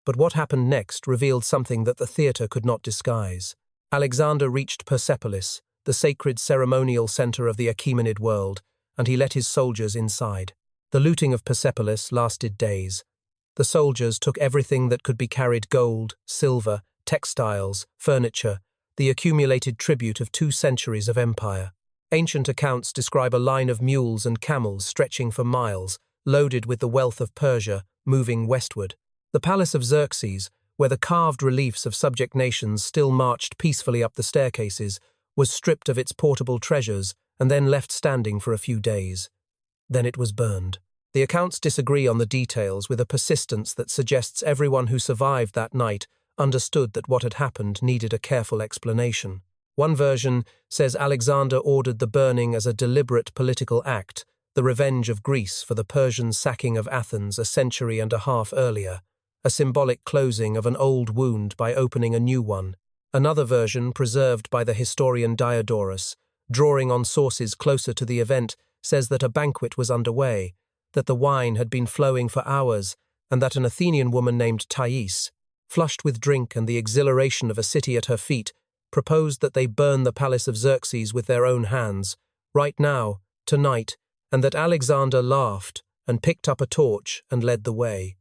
But what happened next revealed something that the theatre could not disguise. Alexander reached Persepolis, the sacred ceremonial center of the Achaemenid world, and he let his soldiers inside. The looting of Persepolis lasted days. The soldiers took everything that could be carried: gold, silver, textiles, furniture, the accumulated tribute of 2 centuries of empire. Ancient accounts describe a line of mules and camels stretching for miles, loaded with the wealth of Persia, moving westward. The palace of Xerxes, where the carved reliefs of subject nations still marched peacefully up the staircases, was stripped of its portable treasures and then left standing for a few days. Then it was burned. The accounts disagree on the details with a persistence that suggests everyone who survived that night understood that what had happened needed a careful explanation. One version says Alexander ordered the burning as a deliberate political act, the revenge of Greece for the Persian sacking of Athens a century and a half earlier, a symbolic closing of an old wound by opening a new one. Another version, preserved by the historian Diodorus, drawing on sources closer to the event, says that a banquet was underway, that the wine had been flowing for hours, and that an Athenian woman named Thais, flushed with drink and the exhilaration of a city at her feet, proposed that they burn the palace of Xerxes with their own hands, right now, tonight, and that Alexander laughed and picked up a torch and led the way.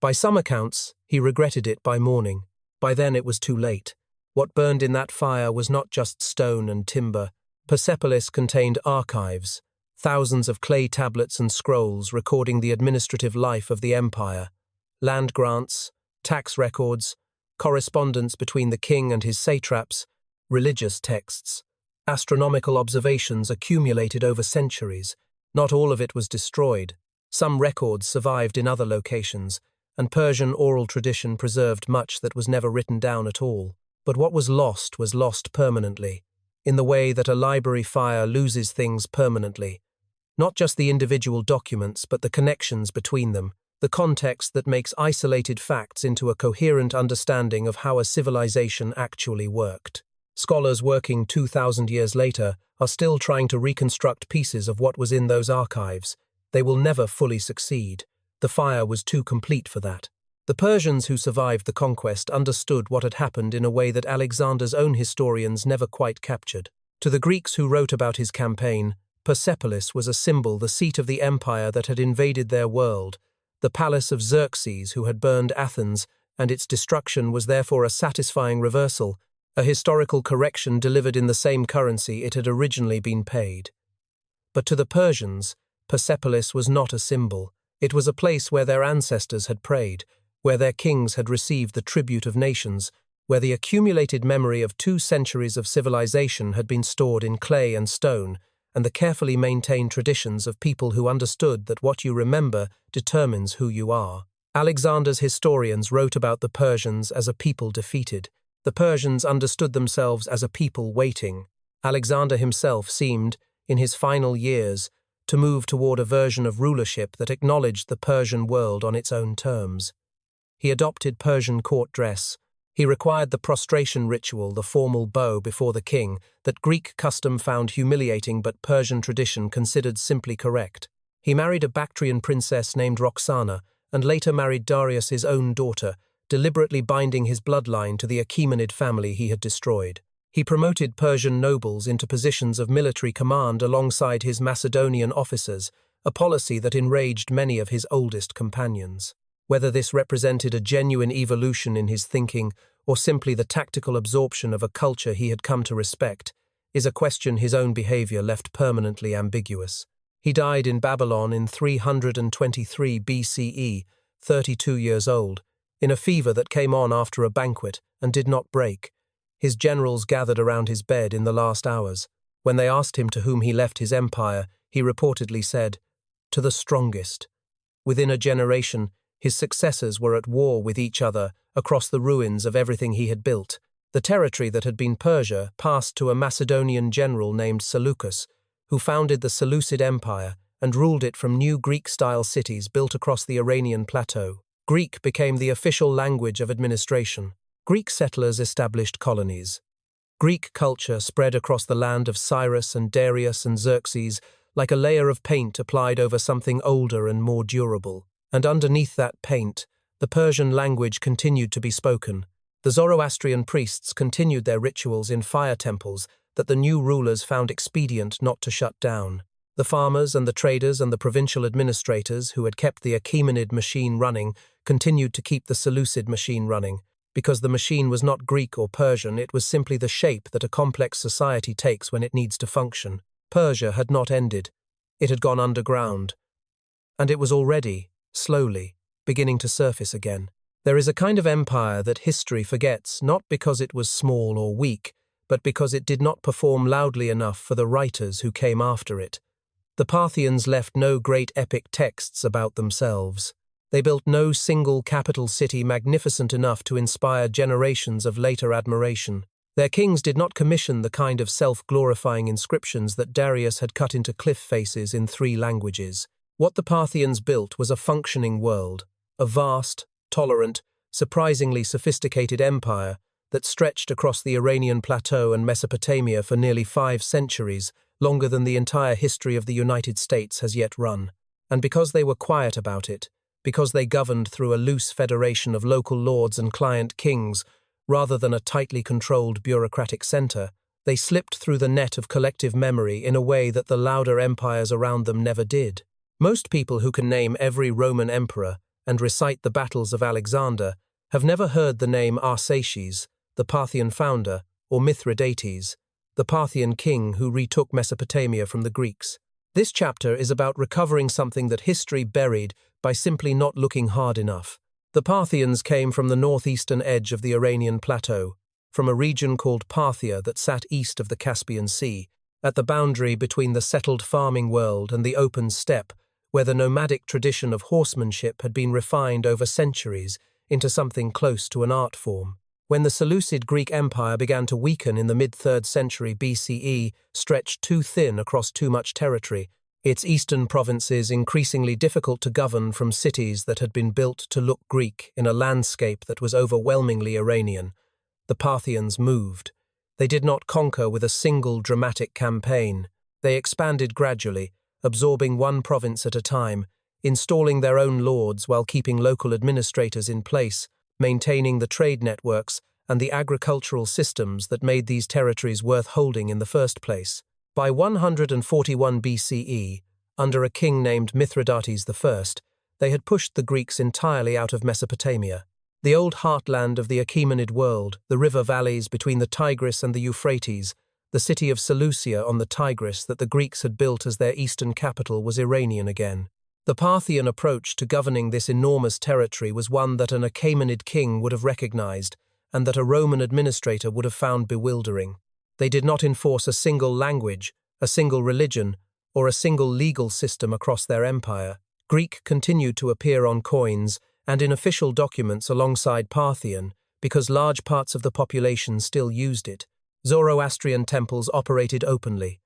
By some accounts, he regretted it by morning. By then it was too late. What burned in that fire was not just stone and timber. Persepolis contained archives, thousands of clay tablets and scrolls recording the administrative life of the empire, land grants, tax records, correspondence between the king and his satraps, religious texts, astronomical observations accumulated over centuries. Not all of it was destroyed. Some records survived in other locations, and Persian oral tradition preserved much that was never written down at all. But what was lost permanently, in the way that a library fire loses things permanently. Not just the individual documents, but the connections between them, the context that makes isolated facts into a coherent understanding of how a civilization actually worked. Scholars working 2,000 years later are still trying to reconstruct pieces of what was in those archives. They will never fully succeed. The fire was too complete for that. The Persians who survived the conquest understood what had happened in a way that Alexander's own historians never quite captured. To the Greeks who wrote about his campaign, Persepolis was a symbol, the seat of the empire that had invaded their world. The palace of Xerxes, who had burned Athens, and its destruction was therefore a satisfying reversal, a historical correction delivered in the same currency it had originally been paid. But to the Persians, Persepolis was not a symbol. It was a place where their ancestors had prayed, where their kings had received the tribute of nations, where the accumulated memory of 2 centuries of civilization had been stored in clay and stone, and the carefully maintained traditions of people who understood that what you remember determines who you are. Alexander's historians wrote about the Persians as a people defeated. The Persians understood themselves as a people waiting. Alexander himself seemed, in his final years, to move toward a version of rulership that acknowledged the Persian world on its own terms. He adopted Persian court dress. He required the prostration ritual, the formal bow before the king, that Greek custom found humiliating but Persian tradition considered simply correct. He married a Bactrian princess named Roxana, and later married Darius's own daughter, deliberately binding his bloodline to the Achaemenid family he had destroyed. He promoted Persian nobles into positions of military command alongside his Macedonian officers, a policy that enraged many of his oldest companions. Whether this represented a genuine evolution in his thinking or simply the tactical absorption of a culture he had come to respect, is a question his own behavior left permanently ambiguous. He died in Babylon in 323 BCE, 32 years old, in a fever that came on after a banquet and did not break. His generals gathered around his bed in the last hours. When they asked him to whom he left his empire, he reportedly said, "To the strongest." Within a generation, his successors were at war with each other across the ruins of everything he had built. The territory that had been Persia passed to a Macedonian general named Seleucus, who founded the Seleucid Empire and ruled it from new Greek-style cities built across the Iranian plateau. Greek became the official language of administration. Greek settlers established colonies. Greek culture spread across the land of Cyrus and Darius and Xerxes like a layer of paint applied over something older and more durable. And underneath that paint, the Persian language continued to be spoken. The Zoroastrian priests continued their rituals in fire temples that the new rulers found expedient not to shut down. The farmers and the traders and the provincial administrators who had kept the Achaemenid machine running continued to keep the Seleucid machine running. Because the machine was not Greek or Persian, it was simply the shape that a complex society takes when it needs to function. Persia had not ended. It had gone underground. And it was already, slowly, beginning to surface again. There is a kind of empire that history forgets, not because it was small or weak, but because it did not perform loudly enough for the writers who came after it. The Parthians left no great epic texts about themselves. They built no single capital city magnificent enough to inspire generations of later admiration. Their kings did not commission the kind of self-glorifying inscriptions that Darius had cut into cliff faces in 3 languages. What the Parthians built was a functioning world, a vast, tolerant, surprisingly sophisticated empire that stretched across the Iranian plateau and Mesopotamia for nearly 5 centuries, longer than the entire history of the United States has yet run. And because they were quiet about it, because they governed through a loose federation of local lords and client kings, rather than a tightly controlled bureaucratic center, they slipped through the net of collective memory in a way that the louder empires around them never did. Most people who can name every Roman emperor and recite the battles of Alexander have never heard the name Arsaces, the Parthian founder, or Mithridates, the Parthian king who retook Mesopotamia from the Greeks. This chapter is about recovering something that history buried by simply not looking hard enough. The Parthians came from the northeastern edge of the Iranian plateau, from a region called Parthia that sat east of the Caspian Sea, at the boundary between the settled farming world and the open steppe, where the nomadic tradition of horsemanship had been refined over centuries into something close to an art form. When the Seleucid Greek Empire began to weaken in the mid-3rd century BCE, stretched too thin across too much territory, its eastern provinces increasingly difficult to govern from cities that had been built to look Greek in a landscape that was overwhelmingly Iranian, the Parthians moved. They did not conquer with a single dramatic campaign. They expanded gradually, absorbing one province at a time, installing their own lords while keeping local administrators in place, maintaining the trade networks and the agricultural systems that made these territories worth holding in the first place. By 141 BCE, under a king named Mithridates I, they had pushed the Greeks entirely out of Mesopotamia. The old heartland of the Achaemenid world, the river valleys between the Tigris and the Euphrates, the city of Seleucia on the Tigris that the Greeks had built as their eastern capital, was Iranian again. The Parthian approach to governing this enormous territory was one that an Achaemenid king would have recognized, and that a Roman administrator would have found bewildering. They did not enforce a single language, a single religion, or a single legal system across their empire. Greek continued to appear on coins and in official documents alongside Parthian because large parts of the population still used it. Zoroastrian temples operated openly.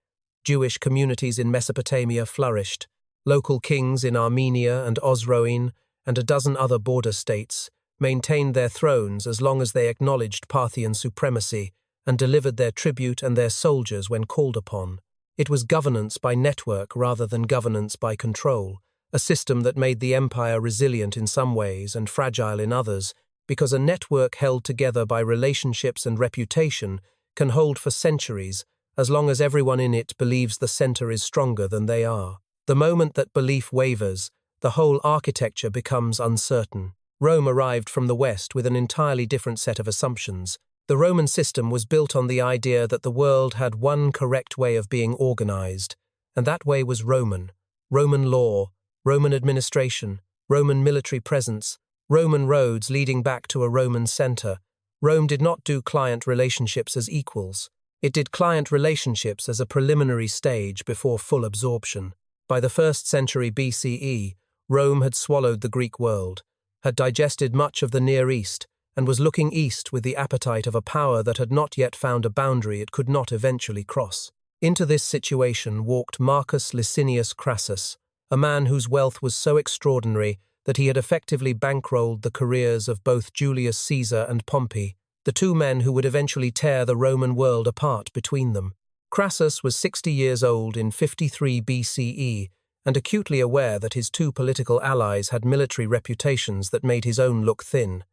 Jewish communities in Mesopotamia flourished. Local kings in Armenia and Osroene and a dozen other border states maintained their thrones as long as they acknowledged Parthian supremacy, and delivered their tribute and their soldiers when called upon. It was governance by network rather than governance by control, a system that made the empire resilient in some ways and fragile in others, because a network held together by relationships and reputation can hold for centuries as long as everyone in it believes the center is stronger than they are. The moment that belief wavers, the whole architecture becomes uncertain. Rome arrived from the West with an entirely different set of assumptions. The Roman system was built on the idea that the world had one correct way of being organized, and that way was Roman. Roman law, Roman administration, Roman military presence, Roman roads leading back to a Roman center. Rome did not do client relationships as equals. It did client relationships as a preliminary stage before full absorption. By the 1st century BCE, Rome had swallowed the Greek world, had digested much of the Near East, and was looking east with the appetite of a power that had not yet found a boundary it could not eventually cross. Into this situation walked Marcus Licinius Crassus, a man whose wealth was so extraordinary that he had effectively bankrolled the careers of both Julius Caesar and Pompey, the two men who would eventually tear the Roman world apart between them. Crassus was 60 years old in 53 BCE, and acutely aware that his two political allies had military reputations that made his own look thin.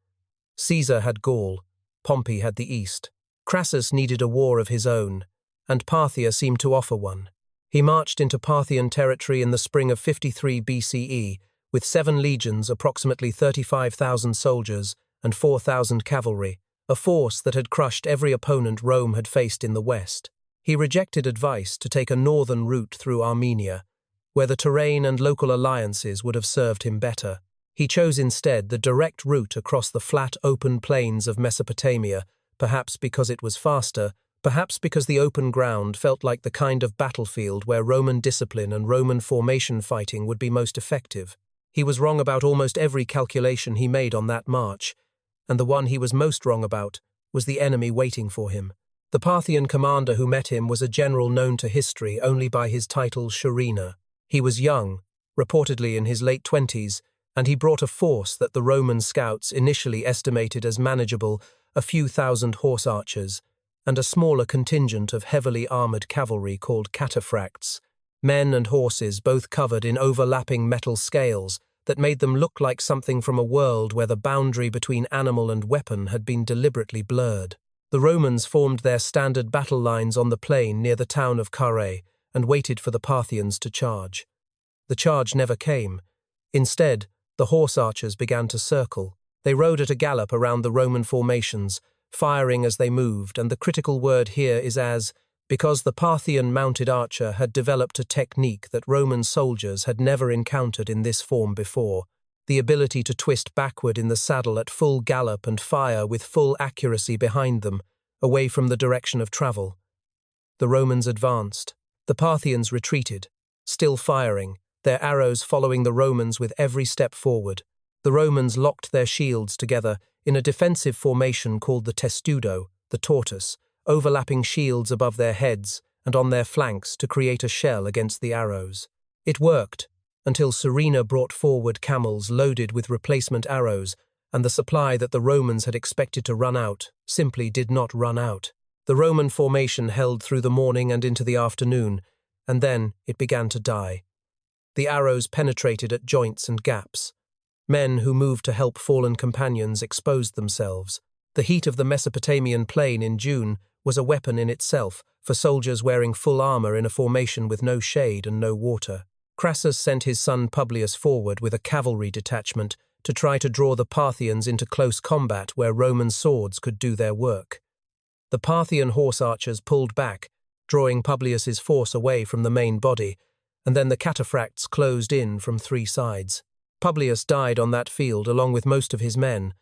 Caesar had Gaul, Pompey had the East. Crassus needed a war of his own, and Parthia seemed to offer one. He marched into Parthian territory in the spring of 53 BCE, with 7 legions, approximately 35,000 soldiers, and 4,000 cavalry, a force that had crushed every opponent Rome had faced in the West. He rejected advice to take a northern route through Armenia, where the terrain and local alliances would have served him better. He chose instead the direct route across the flat, open plains of Mesopotamia, perhaps because it was faster, perhaps because the open ground felt like the kind of battlefield where Roman discipline and Roman formation fighting would be most effective. He was wrong about almost every calculation he made on that march, and the one he was most wrong about was the enemy waiting for him. The Parthian commander who met him was a general known to history only by his title Sharina. He was young, reportedly in his late 20s, and he brought a force that the Roman scouts initially estimated as manageable, a few thousand horse archers, and a smaller contingent of heavily armored cavalry called cataphracts, men and horses both covered in overlapping metal scales that made them look like something from a world where the boundary between animal and weapon had been deliberately blurred. The Romans formed their standard battle lines on the plain near the town of Carrhae and waited for the Parthians to charge. The charge never came. Instead, the horse archers began to circle. They rode at a gallop around the Roman formations, firing as they moved, and the critical word here is as, because the Parthian mounted archer had developed a technique that Roman soldiers had never encountered in this form before, the ability to twist backward in the saddle at full gallop and fire with full accuracy behind them, away from the direction of travel. The Romans advanced. The Parthians retreated, still firing, their arrows following the Romans with every step forward. The Romans locked their shields together in a defensive formation called the testudo, the tortoise, overlapping shields above their heads and on their flanks to create a shell against the arrows. It worked, until Sirena brought forward camels loaded with replacement arrows, and the supply that the Romans had expected to run out simply did not run out. The Roman formation held through the morning and into the afternoon, and then it began to die. The arrows penetrated at joints and gaps. Men who moved to help fallen companions exposed themselves. The heat of the Mesopotamian plain in June was a weapon in itself for soldiers wearing full armor in a formation with no shade and no water. Crassus sent his son Publius forward with a cavalry detachment to try to draw the Parthians into close combat where Roman swords could do their work. The Parthian horse archers pulled back, drawing Publius's force away from the main body, and then the cataphracts closed in from 3 sides. Publius died on that field along with most of his men,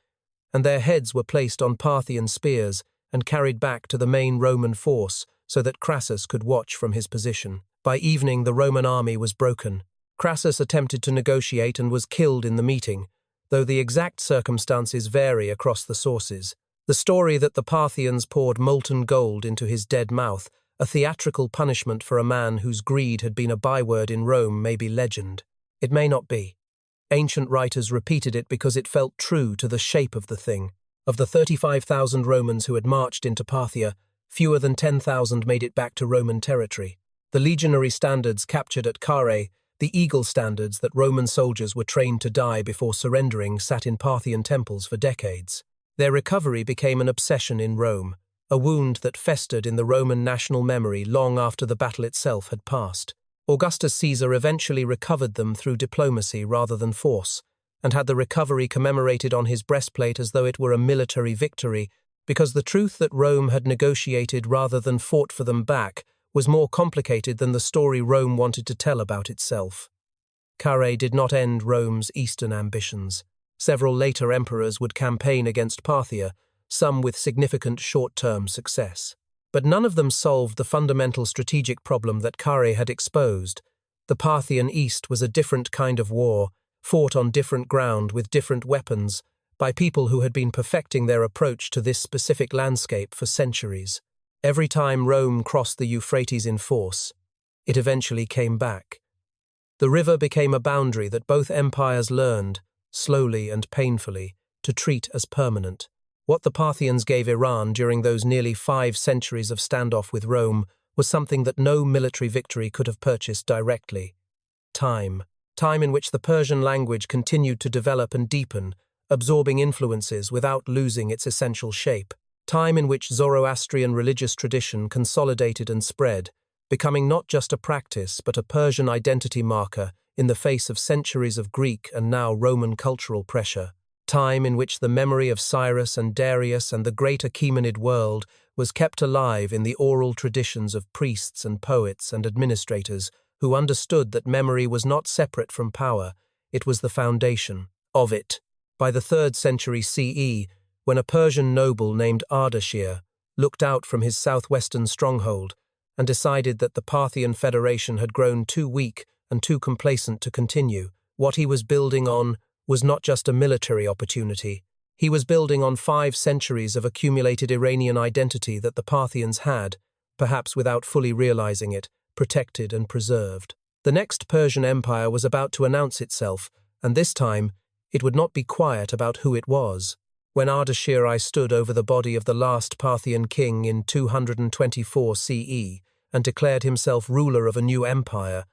and their heads were placed on Parthian spears and carried back to the main Roman force so that Crassus could watch from his position. By evening, the Roman army was broken. Crassus attempted to negotiate and was killed in the meeting, though the exact circumstances vary across the sources. The story that the Parthians poured molten gold into his dead mouth, a theatrical punishment for a man whose greed had been a byword in Rome, may be legend. It may not be. Ancient writers repeated it because it felt true to the shape of the thing. Of the 35,000 Romans who had marched into Parthia, fewer than 10,000 made it back to Roman territory. The legionary standards captured at Carrhae, the eagle standards that Roman soldiers were trained to die before surrendering, sat in Parthian temples for decades. Their recovery became an obsession in Rome, a wound that festered in the Roman national memory long after the battle itself had passed. Augustus Caesar eventually recovered them through diplomacy rather than force, and had the recovery commemorated on his breastplate as though it were a military victory, because the truth that Rome had negotiated rather than fought for them back was more complicated than the story Rome wanted to tell about itself. Carrhae did not end Rome's eastern ambitions. Several later emperors would campaign against Parthia, some with significant short-term success. But none of them solved the fundamental strategic problem that Carrhae had exposed. The Parthian East was a different kind of war, fought on different ground with different weapons, by people who had been perfecting their approach to this specific landscape for centuries. Every time Rome crossed the Euphrates in force, it eventually came back. The river became a boundary that both empires learned, slowly and painfully, to treat as permanent. What the Parthians gave Iran during those nearly 5 centuries of standoff with Rome was something that no military victory could have purchased directly. Time. Time in which the Persian language continued to develop and deepen, absorbing influences without losing its essential shape. Time in which Zoroastrian religious tradition consolidated and spread, becoming not just a practice but a Persian identity marker in the face of centuries of Greek and now Roman cultural pressure. Time in which the memory of Cyrus and Darius and the great Achaemenid world was kept alive in the oral traditions of priests and poets and administrators who understood that memory was not separate from power, it was the foundation of it. By the 3rd century CE, when a Persian noble named Ardashir looked out from his southwestern stronghold and decided that the Parthian Federation had grown too weak and too complacent to continue, what he was building on was not just a military opportunity. He was building on 5 centuries of accumulated Iranian identity that the Parthians had, perhaps without fully realizing it, protected and preserved. The next Persian Empire was about to announce itself, and this time, it would not be quiet about who it was. When Ardashir I stood over the body of the last Parthian king in 224 CE and declared himself ruler of a new empire,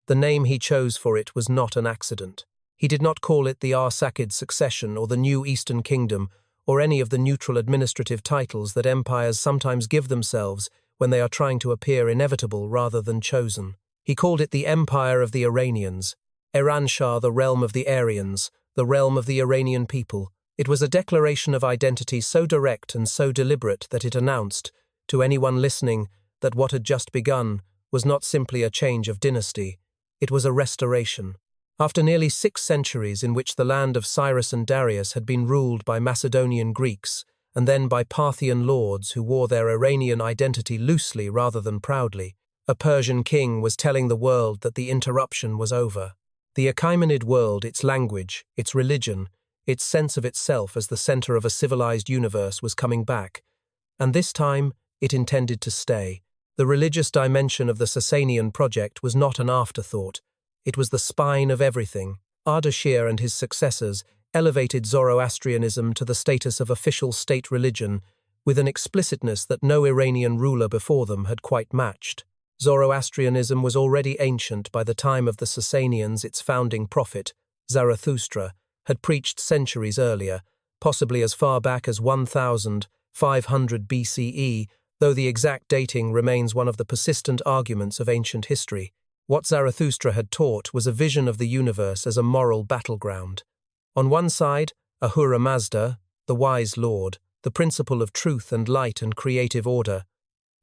the name he chose for it was not an accident. He did not call it the Arsacid succession or the New Eastern Kingdom or any of the neutral administrative titles that empires sometimes give themselves when they are trying to appear inevitable rather than chosen. He called it the Empire of the Iranians, Iranshah, the realm of the Aryans, the realm of the Iranian people. It was a declaration of identity so direct and so deliberate that it announced, to anyone listening, that what had just begun was not simply a change of dynasty, it was a restoration. After nearly 6 centuries in which the land of Cyrus and Darius had been ruled by Macedonian Greeks and then by Parthian lords who wore their Iranian identity loosely rather than proudly, a Persian king was telling the world that the interruption was over. The Achaemenid world, its language, its religion, its sense of itself as the center of a civilized universe was coming back, and this time it intended to stay. The religious dimension of the Sasanian project was not an afterthought. It was the spine of everything. Ardashir and his successors elevated Zoroastrianism to the status of official state religion with an explicitness that no Iranian ruler before them had quite matched. Zoroastrianism was already ancient by the time of the Sasanians. Its founding prophet, Zarathustra, had preached centuries earlier, possibly as far back as 1500 BCE, though the exact dating remains one of the persistent arguments of ancient history. What Zarathustra had taught was a vision of the universe as a moral battleground. On one side, Ahura Mazda, the wise lord, the principle of truth and light and creative order.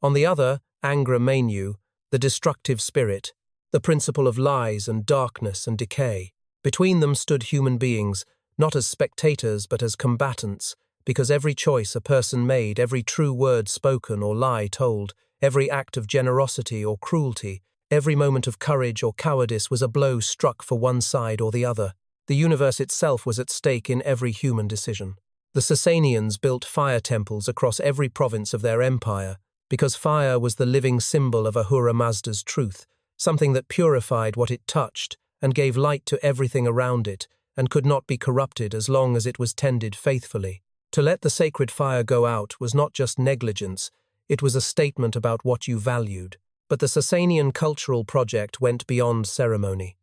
On the other, Angra Mainyu, the destructive spirit, the principle of lies and darkness and decay. Between them stood human beings, not as spectators but as combatants, because every choice a person made, every true word spoken or lie told, every act of generosity or cruelty, every moment of courage or cowardice was a blow struck for one side or the other. The universe itself was at stake in every human decision. The Sasanians built fire temples across every province of their empire, because fire was the living symbol of Ahura Mazda's truth, something that purified what it touched and gave light to everything around it, and could not be corrupted as long as it was tended faithfully. To let the sacred fire go out was not just negligence, it was a statement about what you valued. But the Sasanian cultural project went beyond ceremony.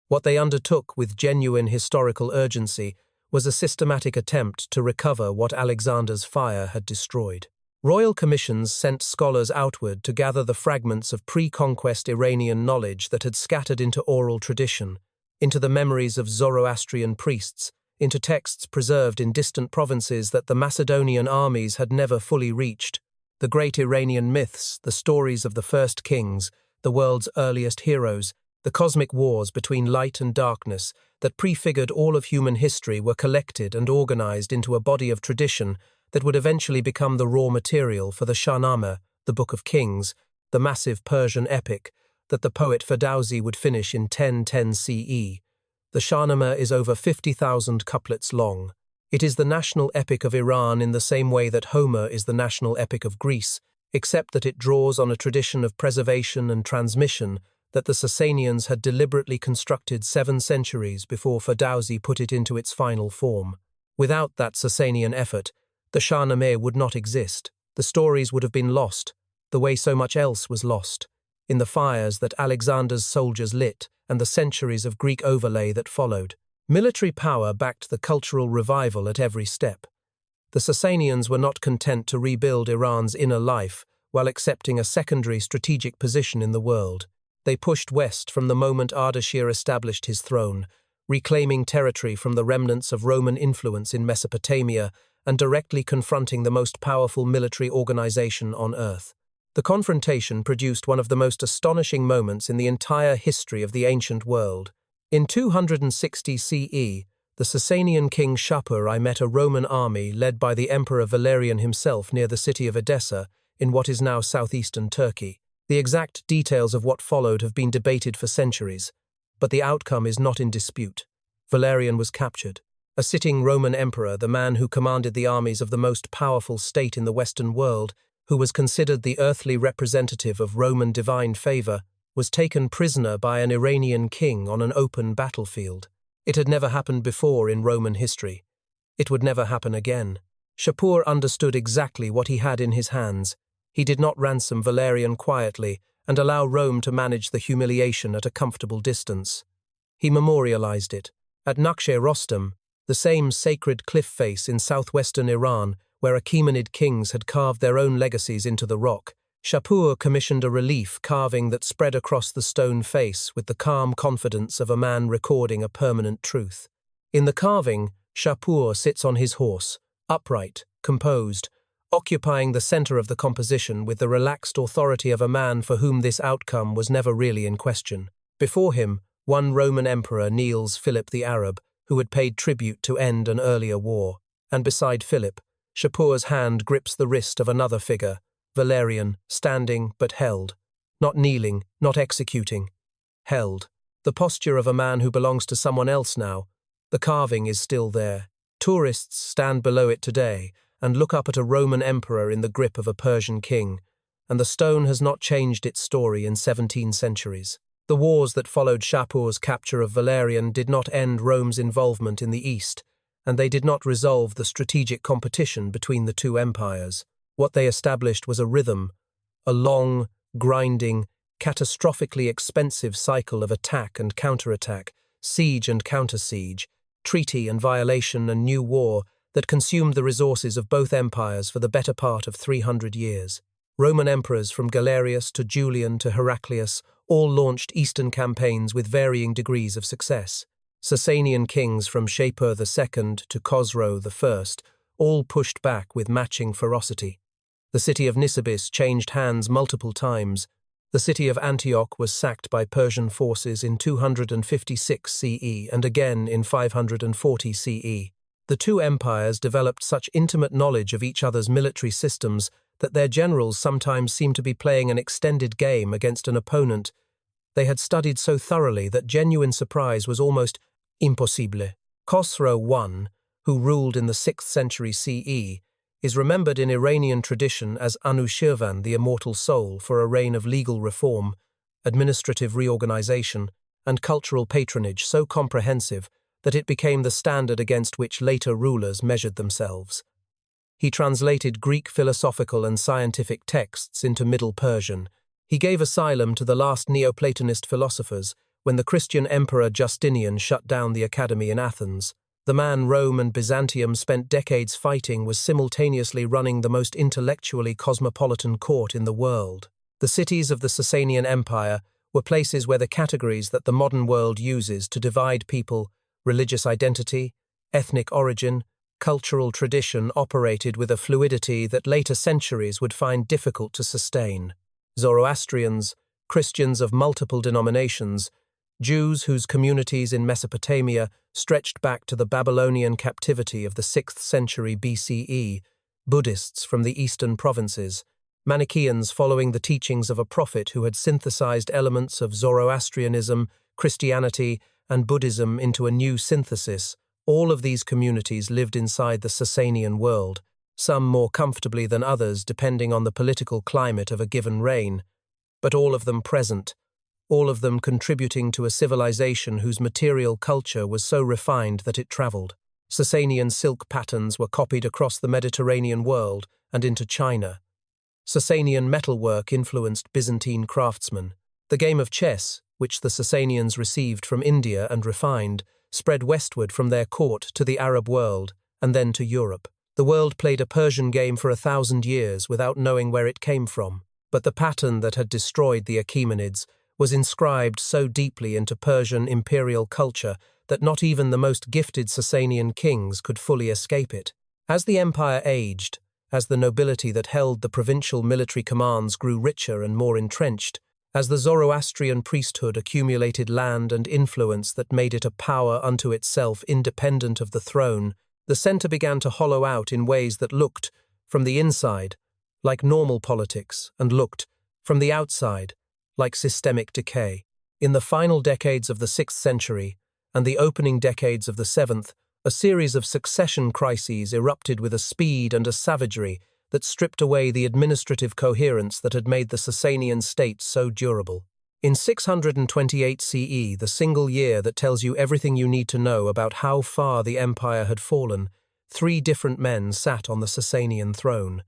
What they undertook with genuine historical urgency was a systematic attempt to recover what Alexander's fire had destroyed. Royal commissions sent scholars outward to gather the fragments of pre-conquest Iranian knowledge that had scattered into oral tradition, into the memories of Zoroastrian priests, into texts preserved in distant provinces that the Macedonian armies had never fully reached. The great Iranian myths, the stories of the first kings, the world's earliest heroes, the cosmic wars between light and darkness that prefigured all of human history were collected and organized into a body of tradition that would eventually become the raw material for the Shahnameh, the Book of Kings, the massive Persian epic that the poet Ferdowsi would finish in 1010 CE. The Shahnameh is over 50,000 couplets long. It is the national epic of Iran in the same way that Homer is the national epic of Greece, except that it draws on a tradition of preservation and transmission that the Sasanians had deliberately constructed 7 centuries before Ferdowsi put it into its final form. Without that Sasanian effort, the Shahnameh would not exist. The stories would have been lost, the way so much else was lost, in the fires that Alexander's soldiers lit and the centuries of Greek overlay that followed. Military power backed the cultural revival at every step. The Sasanians were not content to rebuild Iran's inner life while accepting a secondary strategic position in the world. They pushed west from the moment Ardashir established his throne, reclaiming territory from the remnants of Roman influence in Mesopotamia and directly confronting the most powerful military organization on earth. The confrontation produced one of the most astonishing moments in the entire history of the ancient world. In 260 CE, the Sasanian king Shapur met a Roman army led by the Emperor Valerian himself near the city of Edessa in what is now southeastern Turkey. The exact details of what followed have been debated for centuries, but the outcome is not in dispute. Valerian was captured. A sitting Roman emperor, the man who commanded the armies of the most powerful state in the Western world, who was considered the earthly representative of Roman divine favor, was taken prisoner by an Iranian king on an open battlefield. It had never happened before in Roman history. It would never happen again. Shapur understood exactly what he had in his hands. He did not ransom Valerian quietly and allow Rome to manage the humiliation at a comfortable distance. He memorialized it. At Nakhche-Rostam, the same sacred cliff face in southwestern Iran where Achaemenid kings had carved their own legacies into the rock, Shapur commissioned a relief carving that spread across the stone face with the calm confidence of a man recording a permanent truth. In the carving, Shapur sits on his horse, upright, composed, occupying the center of the composition with the relaxed authority of a man for whom this outcome was never really in question. Before him, one Roman emperor kneels, Philip the Arab, who had paid tribute to end an earlier war, and beside Philip, Shapur's hand grips the wrist of another figure, Valerian, standing but held, not kneeling, not executing, held. The posture of a man who belongs to someone else now. The carving is still there. Tourists stand below it today and look up at a Roman emperor in the grip of a Persian king, and the stone has not changed its story in 17 centuries. The wars that followed Shapur's capture of Valerian did not end Rome's involvement in the East, and they did not resolve the strategic competition between the two empires. What they established was a rhythm, a long, grinding, catastrophically expensive cycle of attack and counterattack, siege and counter-siege, treaty and violation and new war that consumed the resources of both empires for the better part of 300 years. Roman emperors from Galerius to Julian to Heraclius all launched eastern campaigns with varying degrees of success. Sasanian kings from Shapur II to Khosrow I all pushed back with matching ferocity. The city of Nisibis changed hands multiple times. The city of Antioch was sacked by Persian forces in 256 CE and again in 540 CE. The two empires developed such intimate knowledge of each other's military systems that their generals sometimes seemed to be playing an extended game against an opponent they had studied so thoroughly that genuine surprise was almost impossible. Khosrow I, who ruled in the 6th century CE, is remembered in Iranian tradition as Anushirvan, the immortal soul, for a reign of legal reform, administrative reorganization, and cultural patronage so comprehensive that it became the standard against which later rulers measured themselves. He translated Greek philosophical and scientific texts into Middle Persian. He gave asylum to the last Neoplatonist philosophers when the Christian emperor Justinian shut down the academy in Athens. The man Rome and Byzantium spent decades fighting was simultaneously running the most intellectually cosmopolitan court in the world. The cities of the Sasanian Empire were places where the categories that the modern world uses to divide people, religious identity, ethnic origin, cultural tradition, operated with a fluidity that later centuries would find difficult to sustain. Zoroastrians, Christians of multiple denominations, Jews whose communities in Mesopotamia stretched back to the Babylonian captivity of the 6th century BCE, Buddhists from the eastern provinces, Manichaeans following the teachings of a prophet who had synthesized elements of Zoroastrianism, Christianity, and Buddhism into a new synthesis. All of these communities lived inside the Sasanian world, some more comfortably than others depending on the political climate of a given reign, but all of them present, all of them contributing to a civilization whose material culture was so refined that it traveled. Sasanian silk patterns were copied across the Mediterranean world and into China. Sasanian metalwork influenced Byzantine craftsmen. The game of chess, which the Sasanians received from India and refined, spread westward from their court to the Arab world and then to Europe. The world played a Persian game for 1,000 years without knowing where it came from, but the pattern that had destroyed the Achaemenids was inscribed so deeply into Persian imperial culture that not even the most gifted Sasanian kings could fully escape it. As the empire aged, as the nobility that held the provincial military commands grew richer and more entrenched, as the Zoroastrian priesthood accumulated land and influence that made it a power unto itself independent of the throne, the center began to hollow out in ways that looked, from the inside, like normal politics, and looked, from the outside, like systemic decay. In the final decades of the 6th century and the opening decades of the 7th, a series of succession crises erupted with a speed and a savagery that stripped away the administrative coherence that had made the Sasanian state so durable. In 628 CE, the single year that tells you everything you need to know about how far the empire had fallen, 3 different men sat on the Sasanian throne.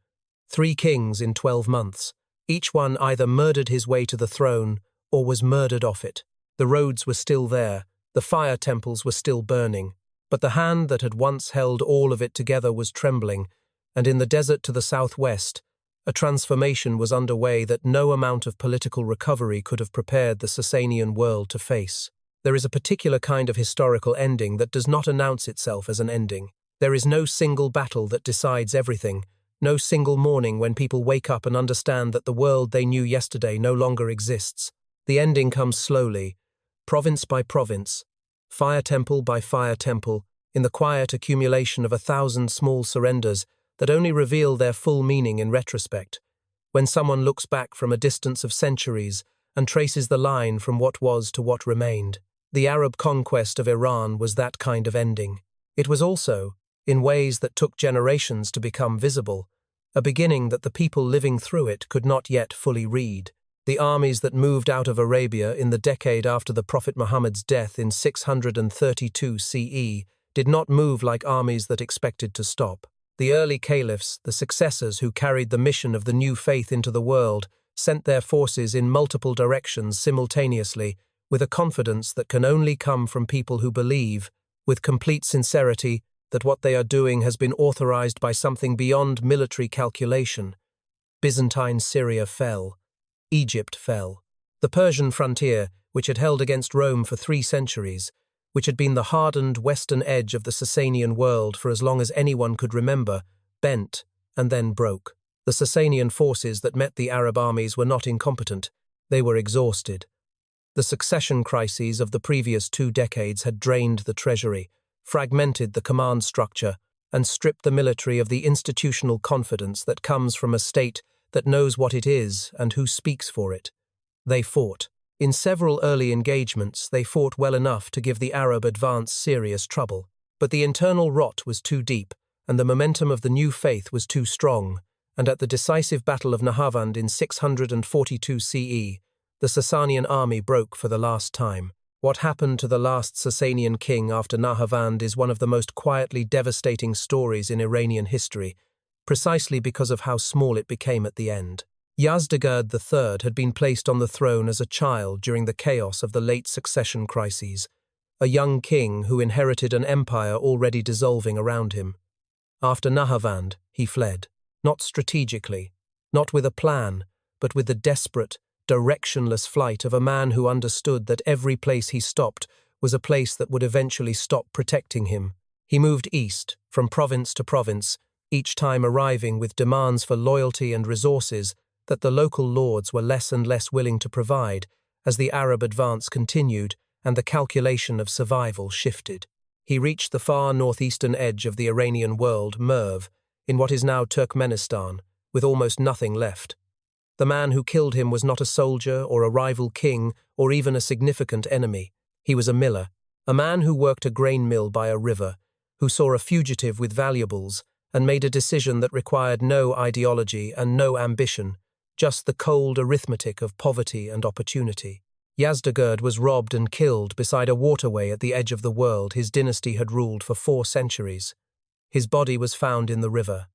3 kings in 12 months. Each one either murdered his way to the throne or was murdered off it. The roads were still there, the fire temples were still burning, but the hand that had once held all of it together was trembling, and in the desert to the southwest, a transformation was underway that no amount of political recovery could have prepared the Sasanian world to face. There is a particular kind of historical ending that does not announce itself as an ending. There is no single battle that decides everything, no single morning when people wake up and understand that the world they knew yesterday no longer exists. The ending comes slowly, province by province, fire temple by fire temple, in the quiet accumulation of 1,000 small surrenders that only reveal their full meaning in retrospect, when someone looks back from a distance of centuries and traces the line from what was to what remained. The Arab conquest of Iran was that kind of ending. It was also, in ways that took generations to become visible, a beginning that the people living through it could not yet fully read. The armies that moved out of Arabia in the decade after the Prophet Muhammad's death in 632 CE did not move like armies that expected to stop. The early caliphs, the successors who carried the mission of the new faith into the world, sent their forces in multiple directions simultaneously, with a confidence that can only come from people who believe, with complete sincerity, that what they are doing has been authorized by something beyond military calculation. Byzantine Syria fell. Egypt fell. The Persian frontier, which had held against Rome for 3 centuries, which had been the hardened western edge of the Sasanian world for as long as anyone could remember, bent and then broke. The Sasanian forces that met the Arab armies were not incompetent. They were exhausted. The succession crises of the previous 2 decades had drained the treasury, fragmented the command structure, and stripped the military of the institutional confidence that comes from a state that knows what it is and who speaks for it. They fought. In several early engagements, they fought well enough to give the Arab advance serious trouble. But the internal rot was too deep, and the momentum of the new faith was too strong, and at the decisive Battle of Nahavand in 642 CE, the Sasanian army broke for the last time. What happened to the last Sasanian king after Nahavand is one of the most quietly devastating stories in Iranian history, precisely because of how small it became at the end. Yazdegerd III had been placed on the throne as a child during the chaos of the late succession crises, a young king who inherited an empire already dissolving around him. After Nahavand, he fled, not strategically, not with a plan, but with the desperate, directionless flight of a man who understood that every place he stopped was a place that would eventually stop protecting him. He moved east, from province to province, each time arriving with demands for loyalty and resources that the local lords were less and less willing to provide as the Arab advance continued and the calculation of survival shifted. He reached the far northeastern edge of the Iranian world, Merv, in what is now Turkmenistan, with almost nothing left. The man who killed him was not a soldier or a rival king or even a significant enemy. He was a miller, a man who worked a grain mill by a river, who saw a fugitive with valuables and made a decision that required no ideology and no ambition, just the cold arithmetic of poverty and opportunity. Yazdegerd was robbed and killed beside a waterway at the edge of the world his dynasty had ruled for 4 centuries. His body was found in the river.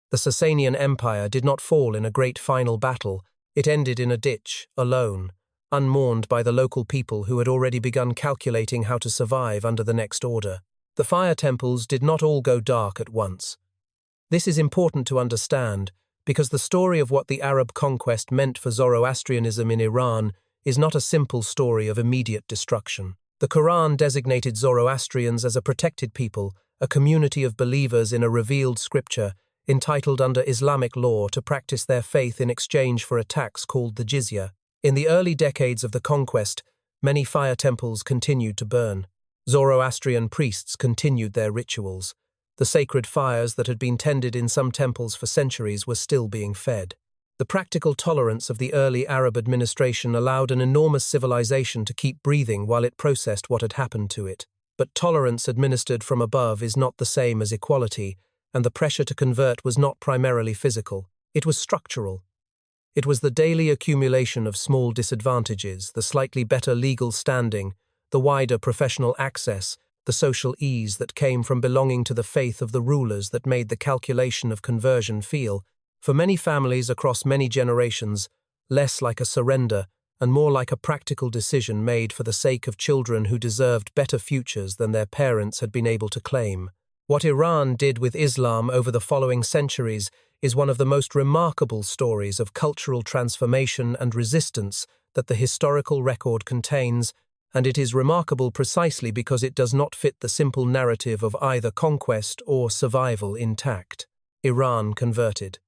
The Sasanian Empire did not fall in a great final battle. It ended in a ditch, alone, unmourned by the local people who had already begun calculating how to survive under the next order. The fire temples did not all go dark at once. This is important to understand because the story of what the Arab conquest meant for Zoroastrianism in Iran is not a simple story of immediate destruction. The Quran designated Zoroastrians as a protected people, a community of believers in a revealed scripture, entitled under Islamic law to practice their faith in exchange for a tax called the jizya. In the early decades of the conquest, many fire temples continued to burn. Zoroastrian priests continued their rituals. The sacred fires that had been tended in some temples for centuries were still being fed. The practical tolerance of the early Arab administration allowed an enormous civilization to keep breathing while it processed what had happened to it. But tolerance administered from above is not the same as equality, and the pressure to convert was not primarily physical. It was structural. It was the daily accumulation of small disadvantages, the slightly better legal standing, the wider professional access, the social ease that came from belonging to the faith of the rulers that made the calculation of conversion feel, for many families across many generations, less like a surrender and more like a practical decision made for the sake of children who deserved better futures than their parents had been able to claim. What Iran did with Islam over the following centuries is one of the most remarkable stories of cultural transformation and resistance that the historical record contains, and it is remarkable precisely because it does not fit the simple narrative of either conquest or survival intact. Iran converted.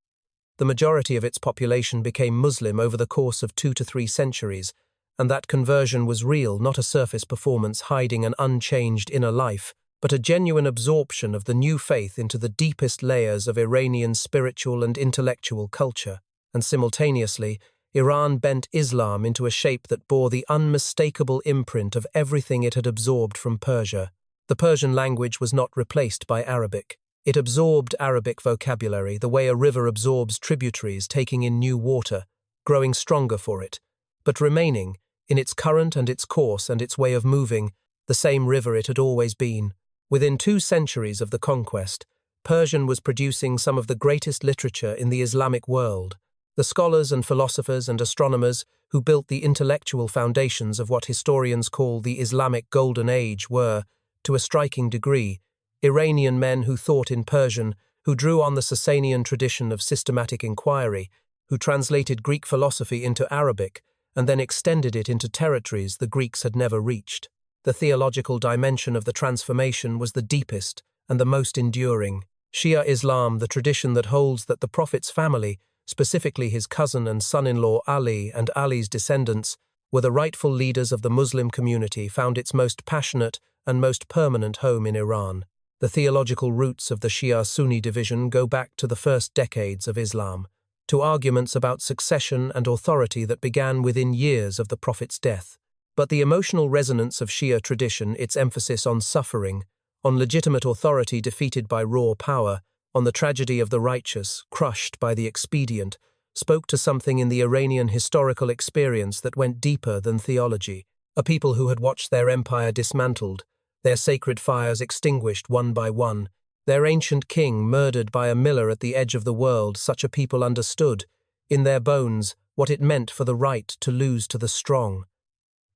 The majority of its population became Muslim over the course of 2 to 3 centuries, and that conversion was real, not a surface performance hiding an unchanged inner life, but a genuine absorption of the new faith into the deepest layers of Iranian spiritual and intellectual culture, and simultaneously, Iran bent Islam into a shape that bore the unmistakable imprint of everything it had absorbed from Persia. The Persian language was not replaced by Arabic. It absorbed Arabic vocabulary the way a river absorbs tributaries, taking in new water, growing stronger for it, but remaining, in its current and its course and its way of moving, the same river it had always been. Within 2 centuries of the conquest, Persian was producing some of the greatest literature in the Islamic world. The scholars and philosophers and astronomers who built the intellectual foundations of what historians call the Islamic Golden Age were, to a striking degree, Iranian men who thought in Persian, who drew on the Sasanian tradition of systematic inquiry, who translated Greek philosophy into Arabic and then extended it into territories the Greeks had never reached. The theological dimension of the transformation was the deepest and the most enduring. Shia Islam, the tradition that holds that the Prophet's family, specifically his cousin and son-in-law Ali and Ali's descendants, were the rightful leaders of the Muslim community, found its most passionate and most permanent home in Iran. The theological roots of the Shia-Sunni division go back to the first decades of Islam, to arguments about succession and authority that began within years of the Prophet's death. But the emotional resonance of Shia tradition, its emphasis on suffering, on legitimate authority defeated by raw power, on the tragedy of the righteous, crushed by the expedient, spoke to something in the Iranian historical experience that went deeper than theology. a people who had watched their empire dismantled, their sacred fires extinguished one by one, their ancient king murdered by a miller at the edge of the world. Such a people understood, in their bones, what it meant for the right to lose to the strong.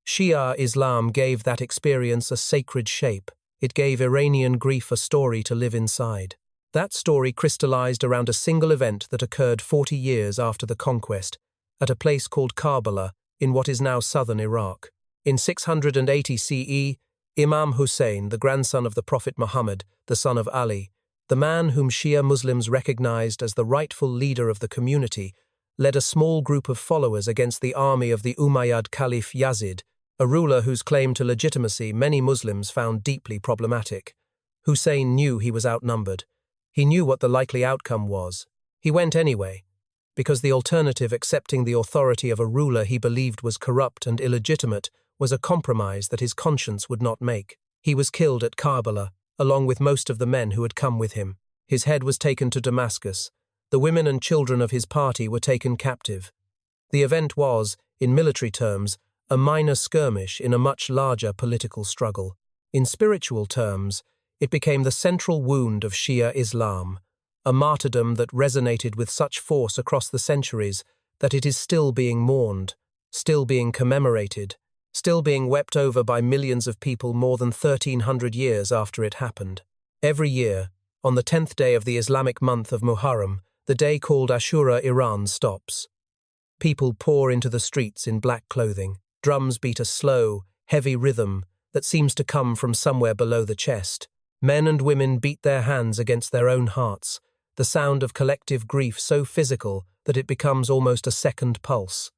Shia Islam gave that experience a sacred shape. It gave Iranian grief a story to live inside. That story crystallized around a single event that occurred 40 years after the conquest, at a place called Karbala, in what is now southern Iraq. In 680 CE, Imam Hussein, the grandson of the Prophet Muhammad, the son of Ali, the man whom Shia Muslims recognized as the rightful leader of the community, led a small group of followers against the army of the Umayyad Caliph Yazid, a ruler whose claim to legitimacy many Muslims found deeply problematic. Hussein knew he was outnumbered. He knew what the likely outcome was. He went anyway, because the alternative, accepting the authority of a ruler he believed was corrupt and illegitimate, was a compromise that his conscience would not make. He was killed at Karbala, along with most of the men who had come with him. His head was taken to Damascus. The women and children of his party were taken captive. The event was, in military terms, a minor skirmish in a much larger political struggle. In spiritual terms, it became the central wound of Shia Islam, a martyrdom that resonated with such force across the centuries that it is still being mourned, still being commemorated, still being wept over by millions of people more than 1,300 years after it happened. Every year, on the 10th day of the Islamic month of Muharram, the day called Ashura, Iran stops. People pour into the streets in black clothing. Drums beat a slow, heavy rhythm that seems to come from somewhere below the chest. Men and women beat their hands against their own hearts, the sound of collective grief so physical that it becomes almost a second pulse.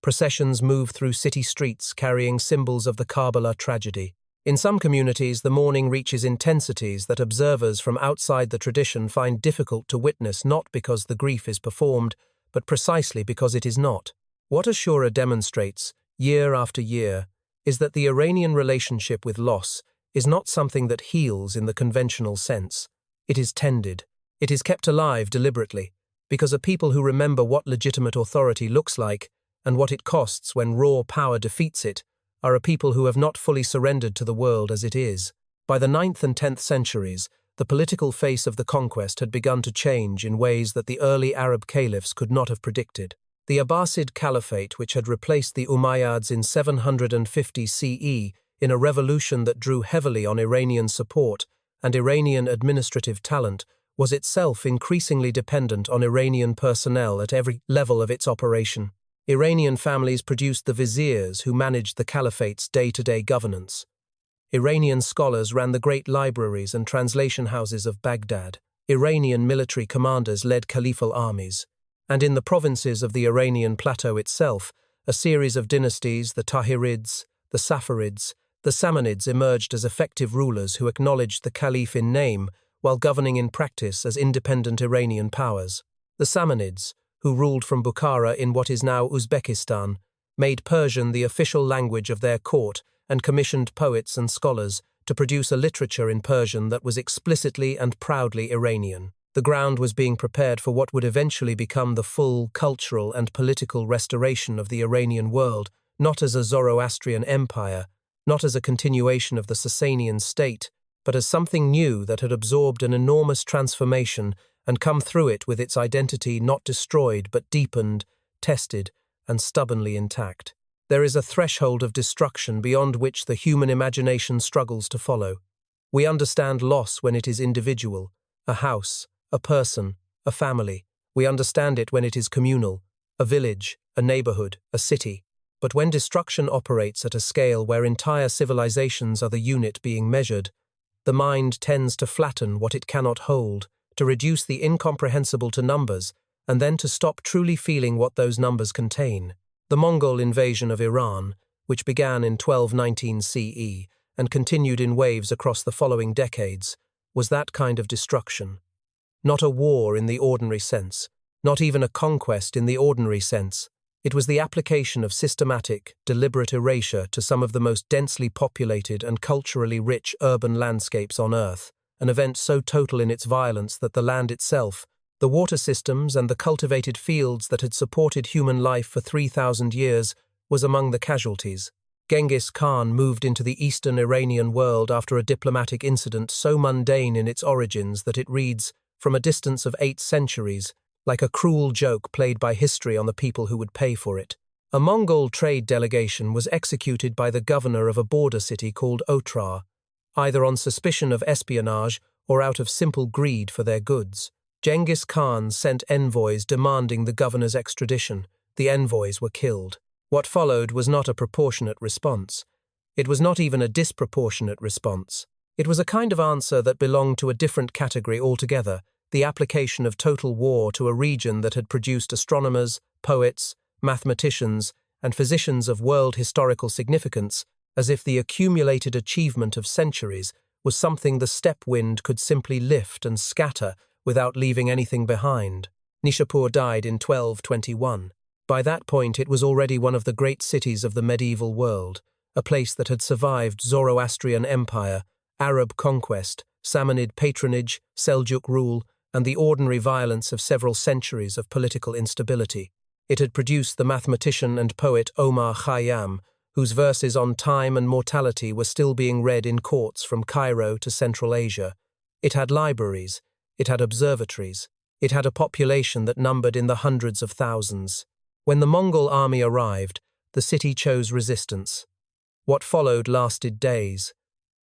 Processions move through city streets carrying symbols of the Karbala tragedy. In some communities, the mourning reaches intensities that observers from outside the tradition find difficult to witness, not because the grief is performed, but precisely because it is not. What Ashura demonstrates, year after year, is that the Iranian relationship with loss is not something that heals in the conventional sense. It is tended. It is kept alive deliberately, because a people who remember what legitimate authority looks like and what it costs when raw power defeats it are a people who have not fully surrendered to the world as it is. By the 9th and 10th centuries, the political face of the conquest had begun to change in ways that the early Arab caliphs could not have predicted. The Abbasid Caliphate, which had replaced the Umayyads in 750 CE in a revolution that drew heavily on Iranian support and Iranian administrative talent, was itself increasingly dependent on Iranian personnel at every level of its operation. Iranian families produced the viziers who managed the caliphate's day-to-day governance. Iranian scholars ran the great libraries and translation houses of Baghdad. Iranian military commanders led caliphal armies. And in the provinces of the Iranian plateau itself, a series of dynasties, the Tahirids, the Safarids, the Samanids, emerged as effective rulers who acknowledged the caliph in name while governing in practice as independent Iranian powers. The Samanids, who ruled from Bukhara in what is now Uzbekistan, made Persian the official language of their court and commissioned poets and scholars to produce a literature in Persian that was explicitly and proudly Iranian. The ground was being prepared for what would eventually become the full cultural and political restoration of the Iranian world, not as a Zoroastrian empire, not as a continuation of the Sasanian state, but as something new that had absorbed an enormous transformation and come through it with its identity not destroyed but deepened, tested, and stubbornly intact. There is a threshold of destruction beyond which the human imagination struggles to follow. We understand loss when it is individual, a house, a person, a family. We understand it when it is communal, a village, a neighborhood, a city. But when destruction operates at a scale where entire civilizations are the unit being measured, the mind tends to flatten what it cannot hold, to reduce the incomprehensible to numbers, and then to stop truly feeling what those numbers contain. The Mongol invasion of Iran, which began in 1219 CE and continued in waves across the following decades, was that kind of destruction. Not a war in the ordinary sense, not even a conquest in the ordinary sense. It was the application of systematic, deliberate erasure to some of the most densely populated and culturally rich urban landscapes on Earth, an event so total in its violence that the land itself, the water systems and the cultivated fields that had supported human life for 3,000 years, was among the casualties. Genghis Khan moved into the eastern Iranian world after a diplomatic incident so mundane in its origins that it reads, from a distance of 8 centuries, like a cruel joke played by history on the people who would pay for it. A Mongol trade delegation was executed by the governor of a border city called Otrar, either on suspicion of espionage or out of simple greed for their goods. Genghis Khan sent envoys demanding the governor's extradition. The envoys were killed. What followed was not a proportionate response. It was not even a disproportionate response. It was a kind of answer that belonged to a different category altogether, the application of total war to a region that had produced astronomers, poets, mathematicians, and physicians of world historical significance, as if the accumulated achievement of centuries was something the steppe wind could simply lift and scatter without leaving anything behind. Nishapur died in 1221. By that point it was already one of the great cities of the medieval world, a place that had survived Zoroastrian Empire, Arab conquest, Samanid patronage, Seljuk rule, and the ordinary violence of several centuries of political instability. It had produced the mathematician and poet Omar Khayyam, whose verses on time and mortality were still being read in courts from Cairo to Central Asia. It had libraries. It had observatories. It had a population that numbered in the hundreds of thousands. When the Mongol army arrived, the city chose resistance. What followed lasted days.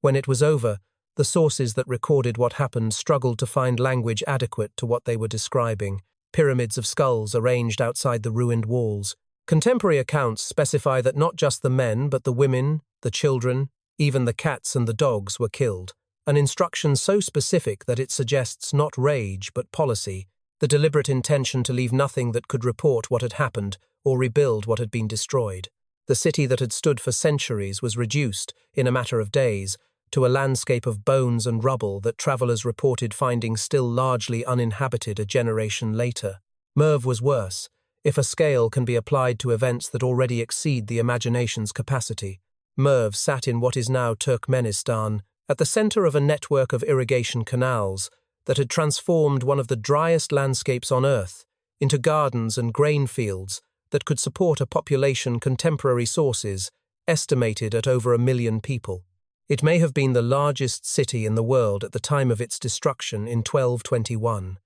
When it was over, the sources that recorded what happened struggled to find language adequate to what they were describing. Pyramids of skulls arranged outside the ruined walls. Contemporary accounts specify that not just the men, but the women, the children, even the cats and the dogs were killed. An instruction so specific that it suggests not rage but policy, the deliberate intention to leave nothing that could report what had happened or rebuild what had been destroyed. The city that had stood for centuries was reduced, in a matter of days, to a landscape of bones and rubble that travelers reported finding still largely uninhabited a generation later. Merv was worse, if a scale can be applied to events that already exceed the imagination's capacity. Merv sat in what is now Turkmenistan, at the center of a network of irrigation canals that had transformed one of the driest landscapes on Earth into gardens and grain fields that could support a population contemporary sources estimated at over 1 million people. It may have been the largest city in the world at the time of its destruction in 1221.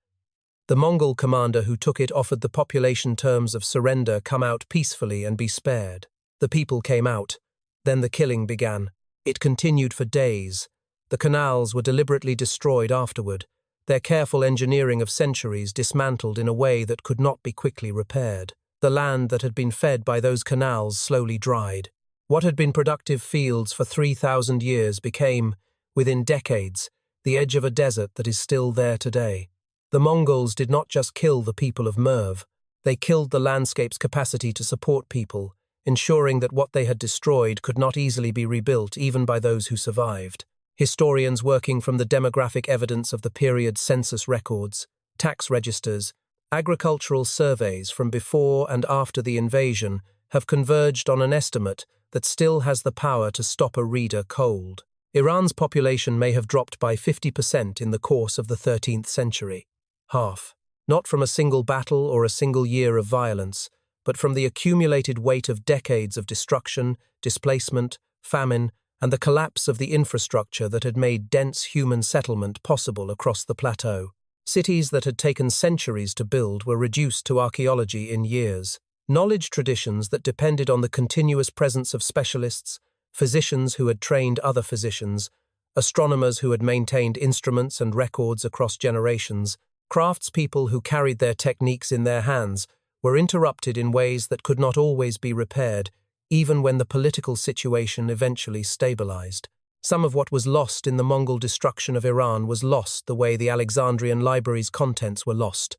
The Mongol commander who took it offered the population terms of surrender, come out peacefully and be spared. The people came out. Then the killing began. It continued for days. The canals were deliberately destroyed afterward, their careful engineering of centuries dismantled in a way that could not be quickly repaired. The land that had been fed by those canals slowly dried. What had been productive fields for 3,000 years became, within decades, the edge of a desert that is still there today. The Mongols did not just kill the people of Merv, they killed the landscape's capacity to support people, ensuring that what they had destroyed could not easily be rebuilt even by those who survived. Historians working from the demographic evidence of the period's census records, tax registers, agricultural surveys from before and after the invasion have converged on an estimate that still has the power to stop a reader cold. Iran's population may have dropped by 50% in the course of the 13th century. Half. Not from a single battle or a single year of violence, but from the accumulated weight of decades of destruction, displacement, famine, and the collapse of the infrastructure that had made dense human settlement possible across the plateau. Cities that had taken centuries to build were reduced to archaeology in years. Knowledge traditions that depended on the continuous presence of specialists, physicians who had trained other physicians, astronomers who had maintained instruments and records across generations, craftspeople who carried their techniques in their hands, were interrupted in ways that could not always be repaired, even when the political situation eventually stabilized. Some of what was lost in the Mongol destruction of Iran was lost the way the Alexandrian library's contents were lost,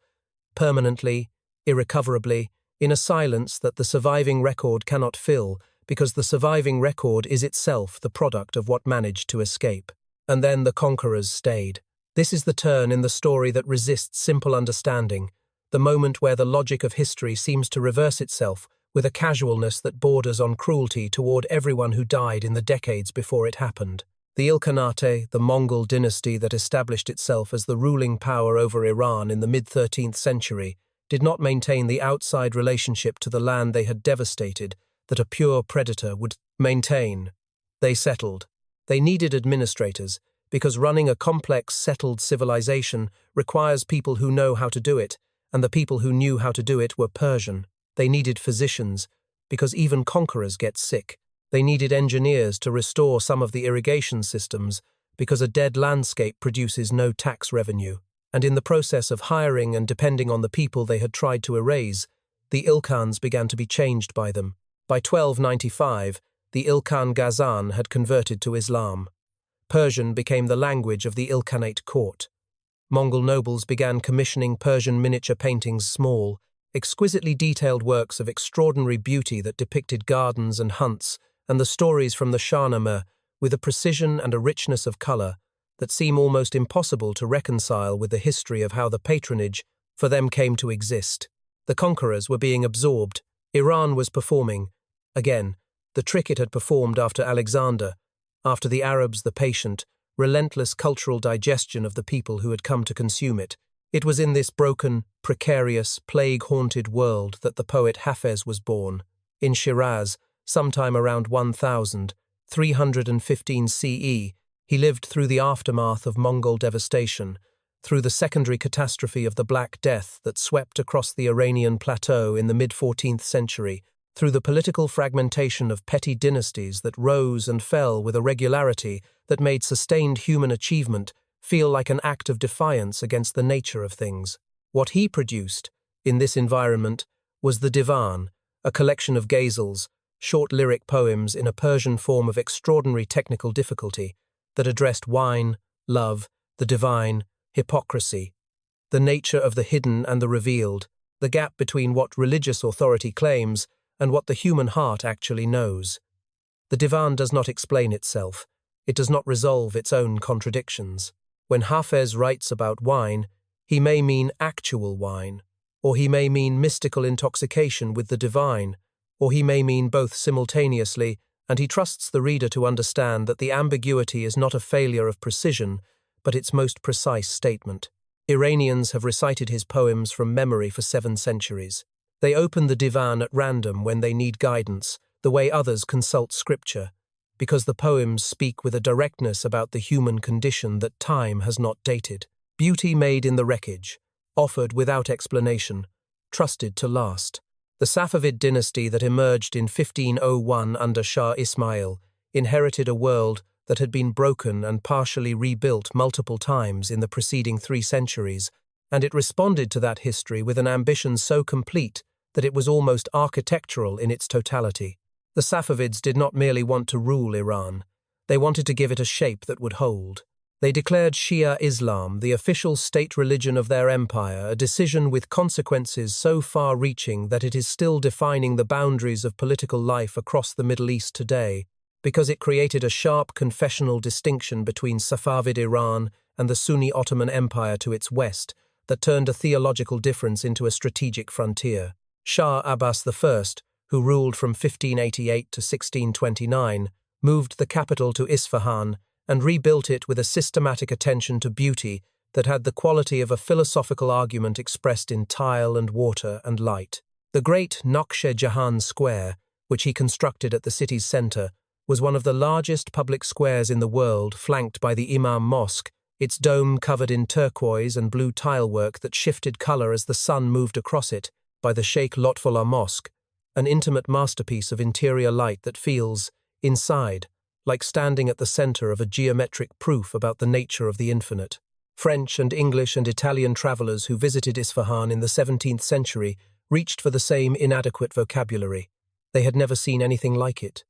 permanently, irrecoverably, in a silence that the surviving record cannot fill, because the surviving record is itself the product of what managed to escape. And then the conquerors stayed. This is the turn in the story that resists simple understanding, the moment where the logic of history seems to reverse itself with a casualness that borders on cruelty toward everyone who died in the decades before it happened. The Ilkhanate, the Mongol dynasty that established itself as the ruling power over Iran in the mid-13th century, did not maintain the outside relationship to the land they had devastated that a pure predator would Maintain. They settled. They needed administrators, because running a complex, settled civilization requires people who know how to do it, and the people who knew how to do it were Persian. They needed physicians, because even conquerors get sick. They needed engineers to restore some of the irrigation systems, because a dead landscape produces no tax revenue. And in the process of hiring and depending on the people they had tried to erase, the Ilkhans began to be changed by them. By 1295, the Ilkhan Ghazan had converted to Islam. Persian became the language of the Ilkhanate court. Mongol nobles began commissioning Persian miniature paintings, small, exquisitely detailed works of extraordinary beauty that depicted gardens and hunts, and the stories from the Shahnameh with a precision and a richness of colour that seem almost impossible to reconcile with the history of how the patronage for them came to exist. The conquerors were being absorbed. Iran was performing, again, the trick it had performed after Alexander, after the Arabs, the patient, relentless cultural digestion of the people who had come to consume it. It was in this broken, precarious, plague-haunted world that the poet Hafez was born. In Shiraz, sometime around 1315 CE, he lived through the aftermath of Mongol devastation, through the secondary catastrophe of the Black Death that swept across the Iranian plateau in the mid-14th century, through the political fragmentation of petty dynasties that rose and fell with a regularity that made sustained human achievement feel like an act of defiance against the nature of things. What he produced, in this environment, was the Divan, a collection of ghazals, short lyric poems in a Persian form of extraordinary technical difficulty that addressed wine, love, the divine, hypocrisy, the nature of the hidden and the revealed, the gap between what religious authority claims and what the human heart actually knows. The Divan does not explain itself. It does not resolve its own contradictions. When Hafez writes about wine, he may mean actual wine, or he may mean mystical intoxication with the divine, or he may mean both simultaneously, and he trusts the reader to understand that the ambiguity is not a failure of precision, but its most precise statement. Iranians have recited his poems from memory for 7 centuries. They open the Divan at random when they need guidance, the way others consult scripture, because the poems speak with a directness about the human condition that time has not dated. Beauty made in the wreckage, offered without explanation, trusted to last. The Safavid dynasty that emerged in 1501 under Shah Ismail inherited a world that had been broken and partially rebuilt multiple times in the preceding 3 centuries, and it responded to that history with an ambition so complete that it was almost architectural in its totality. The Safavids did not merely want to rule Iran, they wanted to give it a shape that would hold. They declared Shia Islam the official state religion of their empire, a decision with consequences so far-reaching that it is still defining the boundaries of political life across the Middle East today, because it created a sharp confessional distinction between Safavid Iran and the Sunni Ottoman Empire to its west that turned a theological difference into a strategic frontier. Shah Abbas I, who ruled from 1588 to 1629, moved the capital to Isfahan and rebuilt it with a systematic attention to beauty that had the quality of a philosophical argument expressed in tile and water and light. The great Naqsh Jahan Square, which he constructed at the city's centre, was one of the largest public squares in the world, flanked by the Imam Mosque, its dome covered in turquoise and blue tilework that shifted colour as the sun moved across it, by the Sheikh Lotfullah Mosque, an intimate masterpiece of interior light that feels, inside, like standing at the centre of a geometric proof about the nature of the infinite. French and English and Italian travellers who visited Isfahan in the 17th century reached for the same inadequate vocabulary. They had never seen anything like it.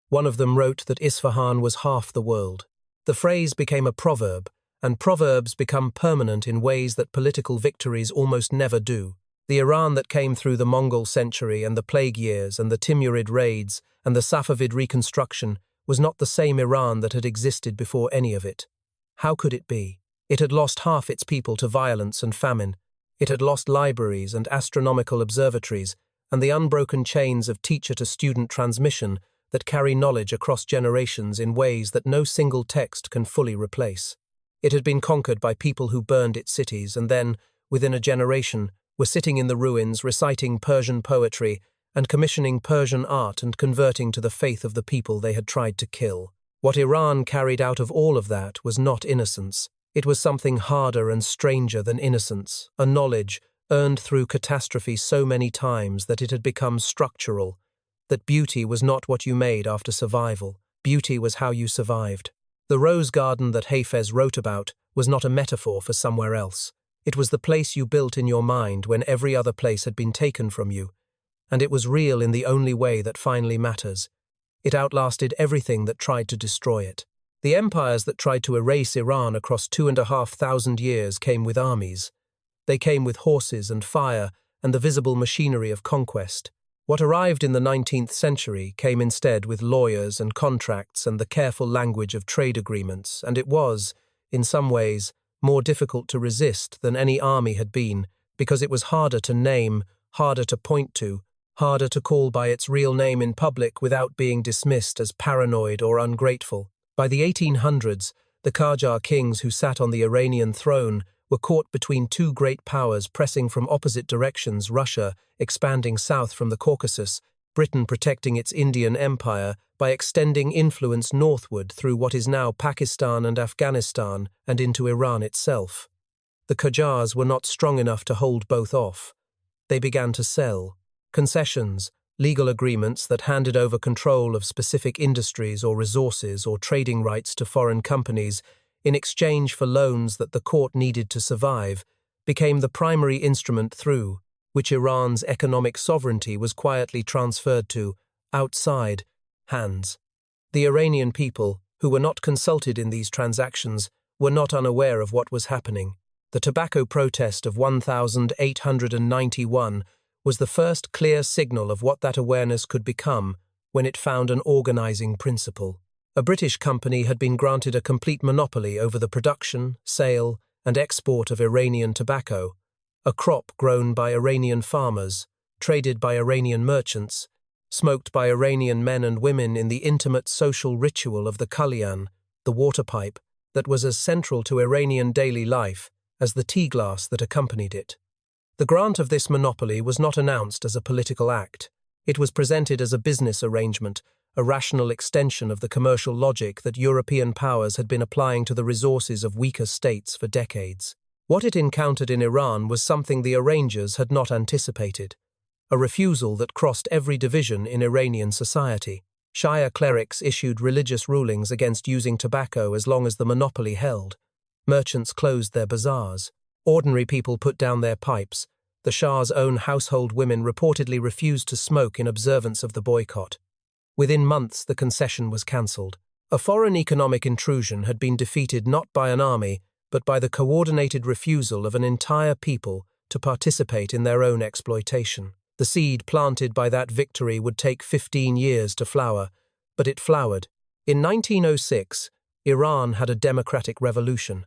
One of them wrote that Isfahan was half the world. The phrase became a proverb, and proverbs become permanent in ways that political victories almost never do. The Iran that came through the Mongol century and the plague years and the Timurid raids and the Safavid reconstruction was not the same Iran that had existed before any of it. How could it be? It had lost half its people to violence and famine. It had lost libraries and astronomical observatories and the unbroken chains of teacher-to-student transmission that carry knowledge across generations in ways that no single text can fully replace. It had been conquered by people who burned its cities and then, within a generation, were sitting in the ruins reciting Persian poetry and commissioning Persian art and converting to the faith of the people they had tried to kill. What Iran carried out of all of that was not innocence. It was something harder and stranger than innocence, a knowledge earned through catastrophe so many times that it had become structural, that beauty was not what you made after survival, beauty was how you survived. The rose garden that Hafez wrote about was not a metaphor for somewhere else. It was the place you built in your mind when every other place had been taken from you, and it was real in the only way that finally matters. It outlasted everything that tried to destroy it. The empires that tried to erase Iran across 2,500 years came with armies. They came with horses and fire and the visible machinery of conquest. What arrived in the 19th century came instead with lawyers and contracts and the careful language of trade agreements, and it was, in some ways, more difficult to resist than any army had been, because it was harder to name, harder to point to, harder to call by its real name in public without being dismissed as paranoid or ungrateful. By the 1800s, the Qajar kings who sat on the Iranian throne were caught between two great powers pressing from opposite directions, Russia expanding south from the Caucasus, Britain protecting its Indian empire by extending influence northward through what is now Pakistan and Afghanistan and into Iran itself. The Qajars were not strong enough to hold both off. They began to sell concessions, legal agreements that handed over control of specific industries or resources or trading rights to foreign companies in exchange for loans that the court needed to survive, became the primary instrument through which Iran's economic sovereignty was quietly transferred to outside hands. The Iranian people, who were not consulted in these transactions, were not unaware of what was happening. The tobacco protest of 1891 was the first clear signal of what that awareness could become when it found an organizing principle. A British company had been granted a complete monopoly over the production, sale, and export of Iranian tobacco, a crop grown by Iranian farmers, traded by Iranian merchants, smoked by Iranian men and women in the intimate social ritual of the kalyan, the water pipe, that was as central to Iranian daily life as the tea glass that accompanied it. The grant of this monopoly was not announced as a political act. It was presented as a business arrangement, a rational extension of the commercial logic that European powers had been applying to the resources of weaker states for decades. What it encountered in Iran was something the arrangers had not anticipated, a refusal that crossed every division in Iranian society. Shia clerics issued religious rulings against using tobacco as long as the monopoly held. Merchants closed their bazaars. Ordinary people put down their pipes. The Shah's own household women reportedly refused to smoke in observance of the boycott. Within months, the concession was cancelled. A foreign economic intrusion had been defeated not by an army, but by the coordinated refusal of an entire people to participate in their own exploitation. The seed planted by that victory would take 15 years to flower, but it flowered. In 1906, Iran had a democratic revolution.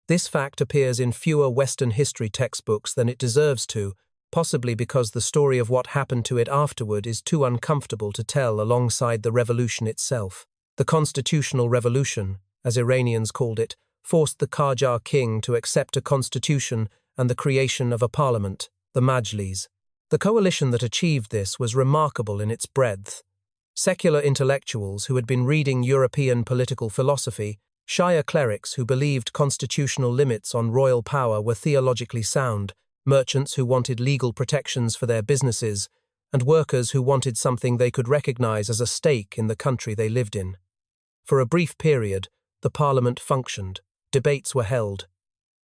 This fact appears in fewer Western history textbooks than it deserves to, possibly because the story of what happened to it afterward is too uncomfortable to tell alongside the revolution itself. The constitutional revolution, as Iranians called it, forced the Qajar king to accept a constitution and the creation of a parliament, the Majlis. The coalition that achieved this was remarkable in its breadth. Secular intellectuals who had been reading European political philosophy, Shia clerics who believed constitutional limits on royal power were theologically sound, merchants who wanted legal protections for their businesses, and workers who wanted something they could recognize as a stake in the country they lived in. For a brief period, the parliament functioned, debates were held,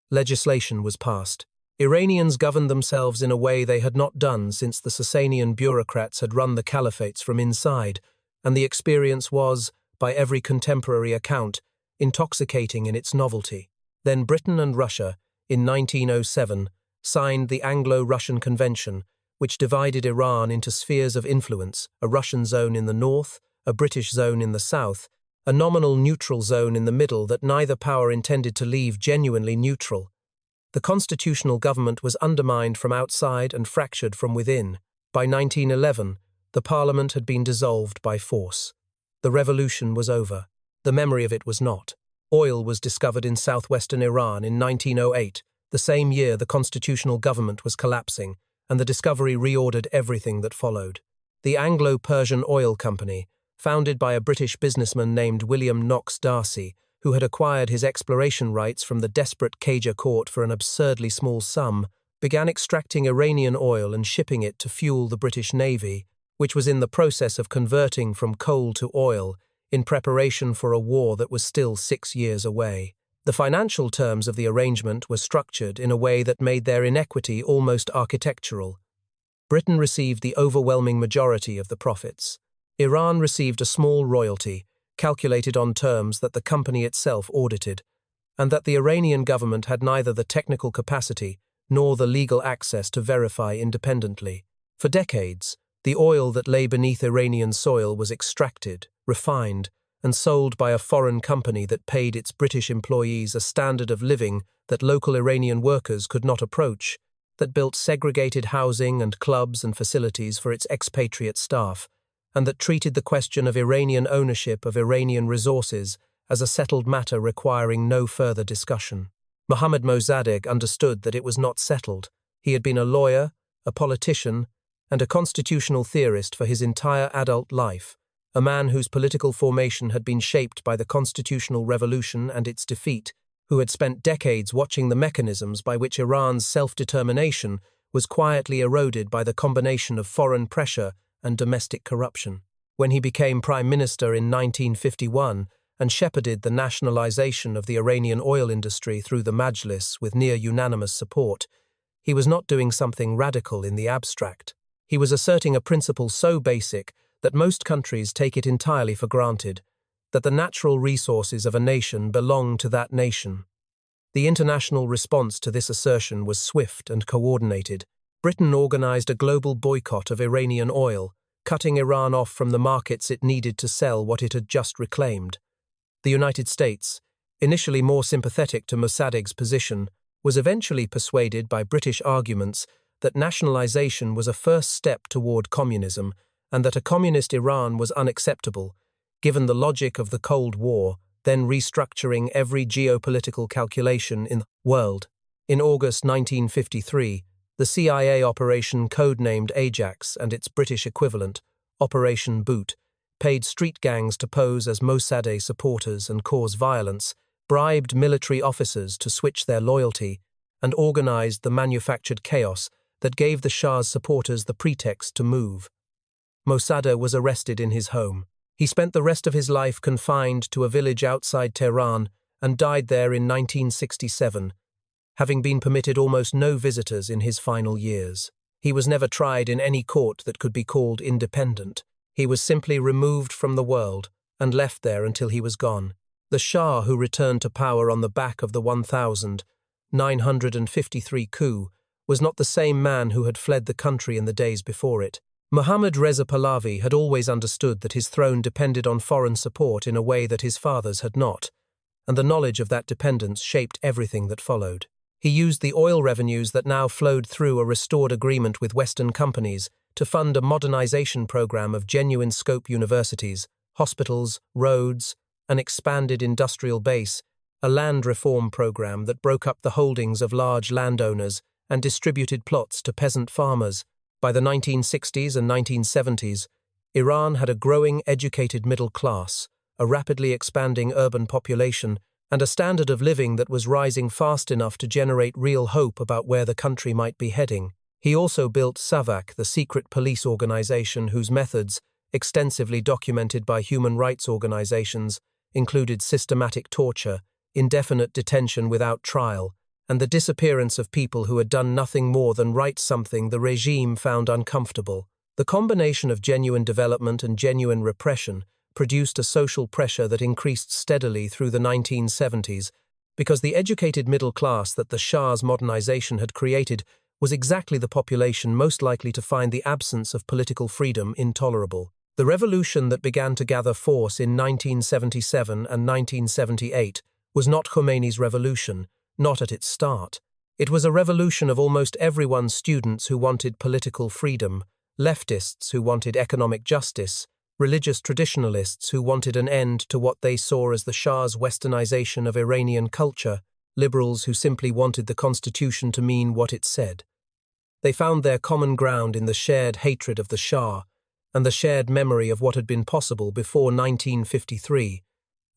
legislation was passed. Iranians governed themselves in a way they had not done since the Sasanian bureaucrats had run the caliphates from inside, and the experience was, by every contemporary account, intoxicating in its novelty. Then Britain and Russia, in 1907, signed the Anglo-Russian Convention, which divided Iran into spheres of influence, a Russian zone in the north, a British zone in the south, a nominal neutral zone in the middle that neither power intended to leave genuinely neutral. The constitutional government was undermined from outside and fractured from within. By 1911, the parliament had been dissolved by force. The revolution was over. The memory of it was not. Oil was discovered in southwestern Iran in 1908, the same year the constitutional government was collapsing, and the discovery reordered everything that followed. The Anglo-Persian Oil Company, founded by a British businessman named William Knox Darcy, who had acquired his exploration rights from the desperate Qajar court for an absurdly small sum, began extracting Iranian oil and shipping it to fuel the British Navy, which was in the process of converting from coal to oil in preparation for a war that was still 6 years away. The financial terms of the arrangement were structured in a way that made their inequity almost architectural. Britain received the overwhelming majority of the profits. Iran received a small royalty, calculated on terms that the company itself audited, and that the Iranian government had neither the technical capacity nor the legal access to verify independently. For decades, the oil that lay beneath Iranian soil was extracted, refined, and sold by a foreign company that paid its British employees a standard of living that local Iranian workers could not approach, that built segregated housing and clubs and facilities for its expatriate staff, and that treated the question of Iranian ownership of Iranian resources as a settled matter requiring no further discussion. Mohammad Mossadegh understood that it was not settled. He had been a lawyer, a politician, and a constitutional theorist for his entire adult life, a man whose political formation had been shaped by the constitutional revolution and its defeat, who had spent decades watching the mechanisms by which Iran's self-determination was quietly eroded by the combination of foreign pressure and domestic corruption. When he became Prime Minister in 1951 and shepherded the nationalization of the Iranian oil industry through the Majlis with near-unanimous support, he was not doing something radical in the abstract. He was asserting a principle so basic that most countries take it entirely for granted, that the natural resources of a nation belong to that nation. The international response to this assertion was swift and coordinated. Britain organized a global boycott of Iranian oil, cutting Iran off from the markets it needed to sell what it had just reclaimed. The United States, initially more sympathetic to Mossadegh's position, was eventually persuaded by British arguments that nationalization was a first step toward communism and that a communist Iran was unacceptable, given the logic of the Cold War, then restructuring every geopolitical calculation in the world. In August 1953, the CIA operation codenamed Ajax and its British equivalent, Operation Boot, paid street gangs to pose as Mossadegh supporters and cause violence, bribed military officers to switch their loyalty, and organized the manufactured chaos that gave the Shah's supporters the pretext to move. Mossadegh was arrested in his home. He spent the rest of his life confined to a village outside Tehran and died there in 1967, having been permitted almost no visitors in his final years. He was never tried in any court that could be called independent. He was simply removed from the world and left there until he was gone. The Shah, who returned to power on the back of the 1953 coup, was not the same man who had fled the country in the days before it. Mohammad Reza Pahlavi had always understood that his throne depended on foreign support in a way that his fathers had not, and the knowledge of that dependence shaped everything that followed. He used the oil revenues that now flowed through a restored agreement with Western companies to fund a modernization program of genuine scope universities, hospitals, roads, an expanded industrial base, a land reform program that broke up the holdings of large landowners and distributed plots to peasant farmers. By the 1960s and 1970s, Iran had a growing educated middle class, a rapidly expanding urban population, and a standard of living that was rising fast enough to generate real hope about where the country might be heading. He also built SAVAK, the secret police organization whose methods, extensively documented by human rights organizations, included systematic torture, indefinite detention without trial, and the disappearance of people who had done nothing more than write something the regime found uncomfortable. The combination of genuine development and genuine repression produced a social pressure that increased steadily through the 1970s, because the educated middle class that the Shah's modernization had created was exactly the population most likely to find the absence of political freedom intolerable. The revolution that began to gather force in 1977 and 1978 was not Khomeini's revolution, not at its start. It was a revolution of almost everyone's students who wanted political freedom, leftists who wanted economic justice, religious traditionalists who wanted an end to what they saw as the Shah's westernization of Iranian culture, liberals who simply wanted the constitution to mean what it said. They found their common ground in the shared hatred of the Shah and the shared memory of what had been possible before 1953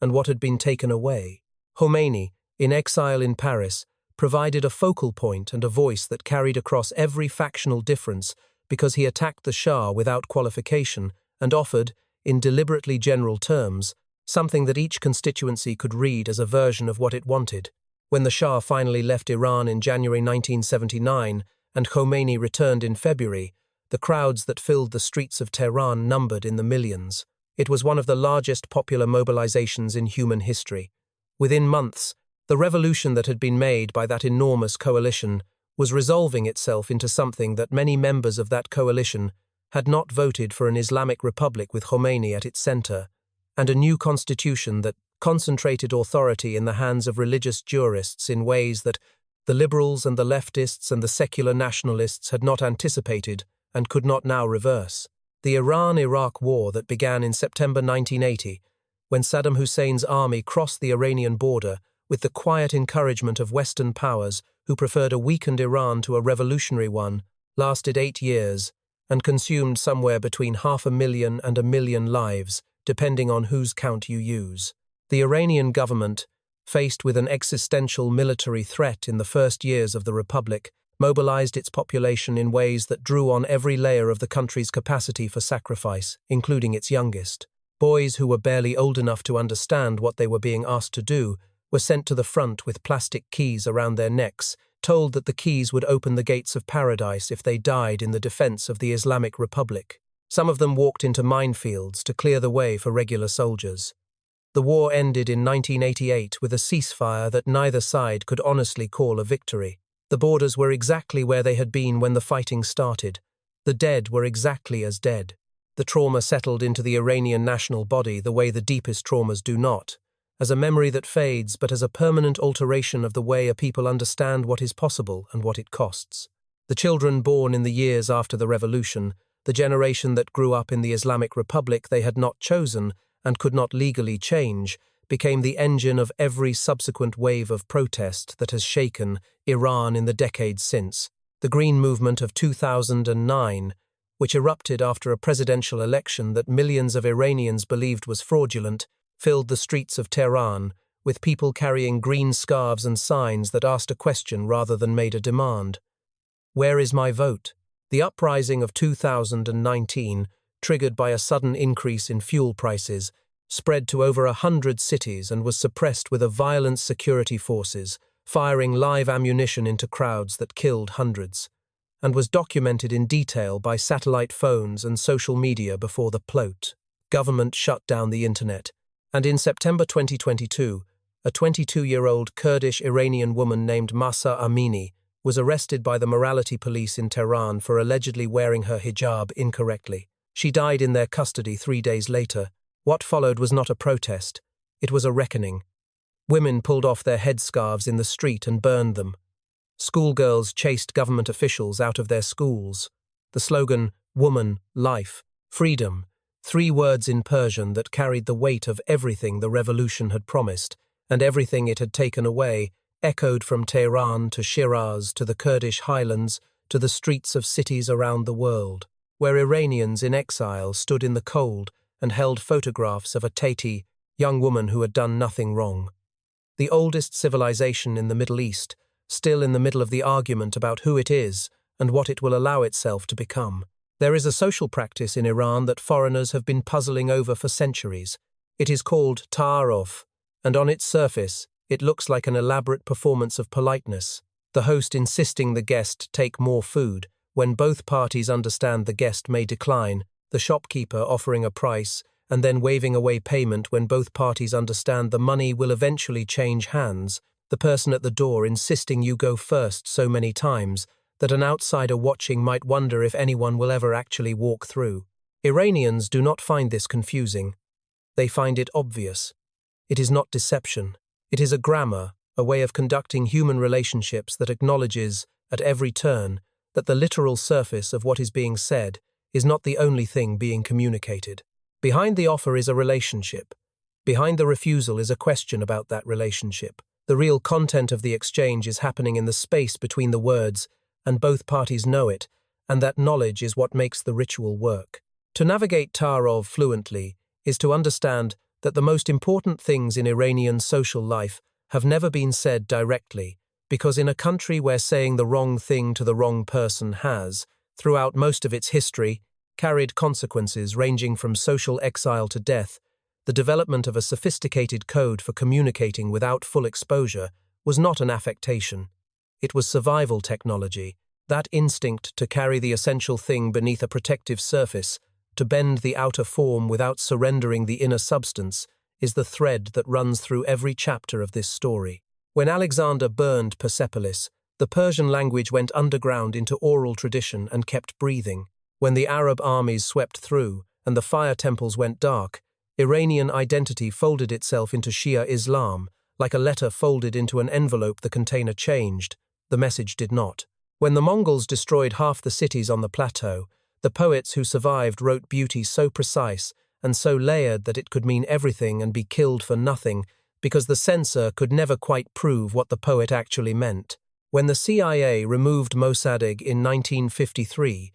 and what had been taken away. Khomeini, in exile in Paris, provided a focal point and a voice that carried across every factional difference because he attacked the Shah without qualification and offered, in deliberately general terms, something that each constituency could read as a version of what it wanted. When the Shah finally left Iran in January 1979 and Khomeini returned in February, the crowds that filled the streets of Tehran numbered in the millions. It was one of the largest popular mobilizations in human history. Within months, the revolution that had been made by that enormous coalition was resolving itself into something that many members of that coalition had not voted for: an Islamic Republic with Khomeini at its center, and a new constitution that concentrated authority in the hands of religious jurists in ways that the liberals and the leftists and the secular nationalists had not anticipated and could not now reverse. The Iran-Iraq War that began in September 1980, when Saddam Hussein's army crossed the Iranian border with the quiet encouragement of Western powers who preferred a weakened Iran to a revolutionary one, lasted 8 years and consumed somewhere between 500,000 and 1 million lives, depending on whose count you use. The Iranian government, faced with an existential military threat in the first years of the Republic, mobilized its population in ways that drew on every layer of the country's capacity for sacrifice, including its youngest. Boys who were barely old enough to understand what they were being asked to do were sent to the front with plastic keys around their necks, told that the keys would open the gates of paradise if they died in the defense of the Islamic Republic. Some of them walked into minefields to clear the way for regular soldiers. The war ended in 1988 with a ceasefire that neither side could honestly call a victory. The borders were exactly where they had been when the fighting started. The dead were exactly as dead. The trauma settled into the Iranian national body the way the deepest traumas do not, as a memory that fades but as a permanent alteration of the way a people understand what is possible and what it costs. The children born in the years after the revolution, the generation that grew up in the Islamic Republic they had not chosen and could not legally change, became the engine of every subsequent wave of protest that has shaken Iran in the decades since. The Green Movement of 2009, which erupted after a presidential election that millions of Iranians believed was fraudulent, filled the streets of Tehran with people carrying green scarves and signs that asked a question rather than made a demand. Where is my vote? The uprising of 2019, triggered by a sudden increase in fuel prices, spread to over 100 cities and was suppressed with violent security forces, firing live ammunition into crowds that killed hundreds, and was documented in detail by satellite phones and social media before the plot. Government shut down the internet, and in September 2022, a 22-year-old Kurdish Iranian woman named Mahsa Amini was arrested by the morality police in Tehran for allegedly wearing her hijab incorrectly. She died in their custody 3 days later. What followed was not a protest, it was a reckoning. Women pulled off their headscarves in the street and burned them. Schoolgirls chased government officials out of their schools. The slogan, "Woman, Life, Freedom," 3 words in Persian that carried the weight of everything the revolution had promised and everything it had taken away, echoed from Tehran to Shiraz to the Kurdish highlands to the streets of cities around the world, where Iranians in exile stood in the cold and held photographs of a Tati, young woman who had done nothing wrong. The oldest civilization in the Middle East, still in the middle of the argument about who it is and what it will allow itself to become. There is a social practice in Iran that foreigners have been puzzling over for centuries. It is called ta'aruf, and on its surface, it looks like an elaborate performance of politeness, the host insisting the guest take more food when both parties understand the guest may decline, the shopkeeper offering a price and then waving away payment when both parties understand the money will eventually change hands, the person at the door insisting you go first so many times that an outsider watching might wonder if anyone will ever actually walk through. Iranians do not find this confusing. They find it obvious. It is not deception. It is a grammar, a way of conducting human relationships that acknowledges, at every turn, that the literal surface of what is being said is not the only thing being communicated. Behind the offer is a relationship. Behind the refusal is a question about that relationship. The real content of the exchange is happening in the space between the words, and both parties know it, and that knowledge is what makes the ritual work. To navigate Tarov fluently is to understand that the most important things in Iranian social life have never been said directly, because in a country where saying the wrong thing to the wrong person has, throughout most of its history, carried consequences ranging from social exile to death, the development of a sophisticated code for communicating without full exposure was not an affectation. It was survival technology, that instinct to carry the essential thing beneath a protective surface, to bend the outer form without surrendering the inner substance, is the thread that runs through every chapter of this story. When Alexander burned Persepolis, the Persian language went underground into oral tradition and kept breathing. When the Arab armies swept through and the fire temples went dark, Iranian identity folded itself into Shia Islam, like a letter folded into an envelope. The container changed, the message did not. When the Mongols destroyed half the cities on the plateau, the poets who survived wrote beauty so precise and so layered that it could mean everything and be killed for nothing, because the censor could never quite prove what the poet actually meant. When the CIA removed Mossadegh in 1953,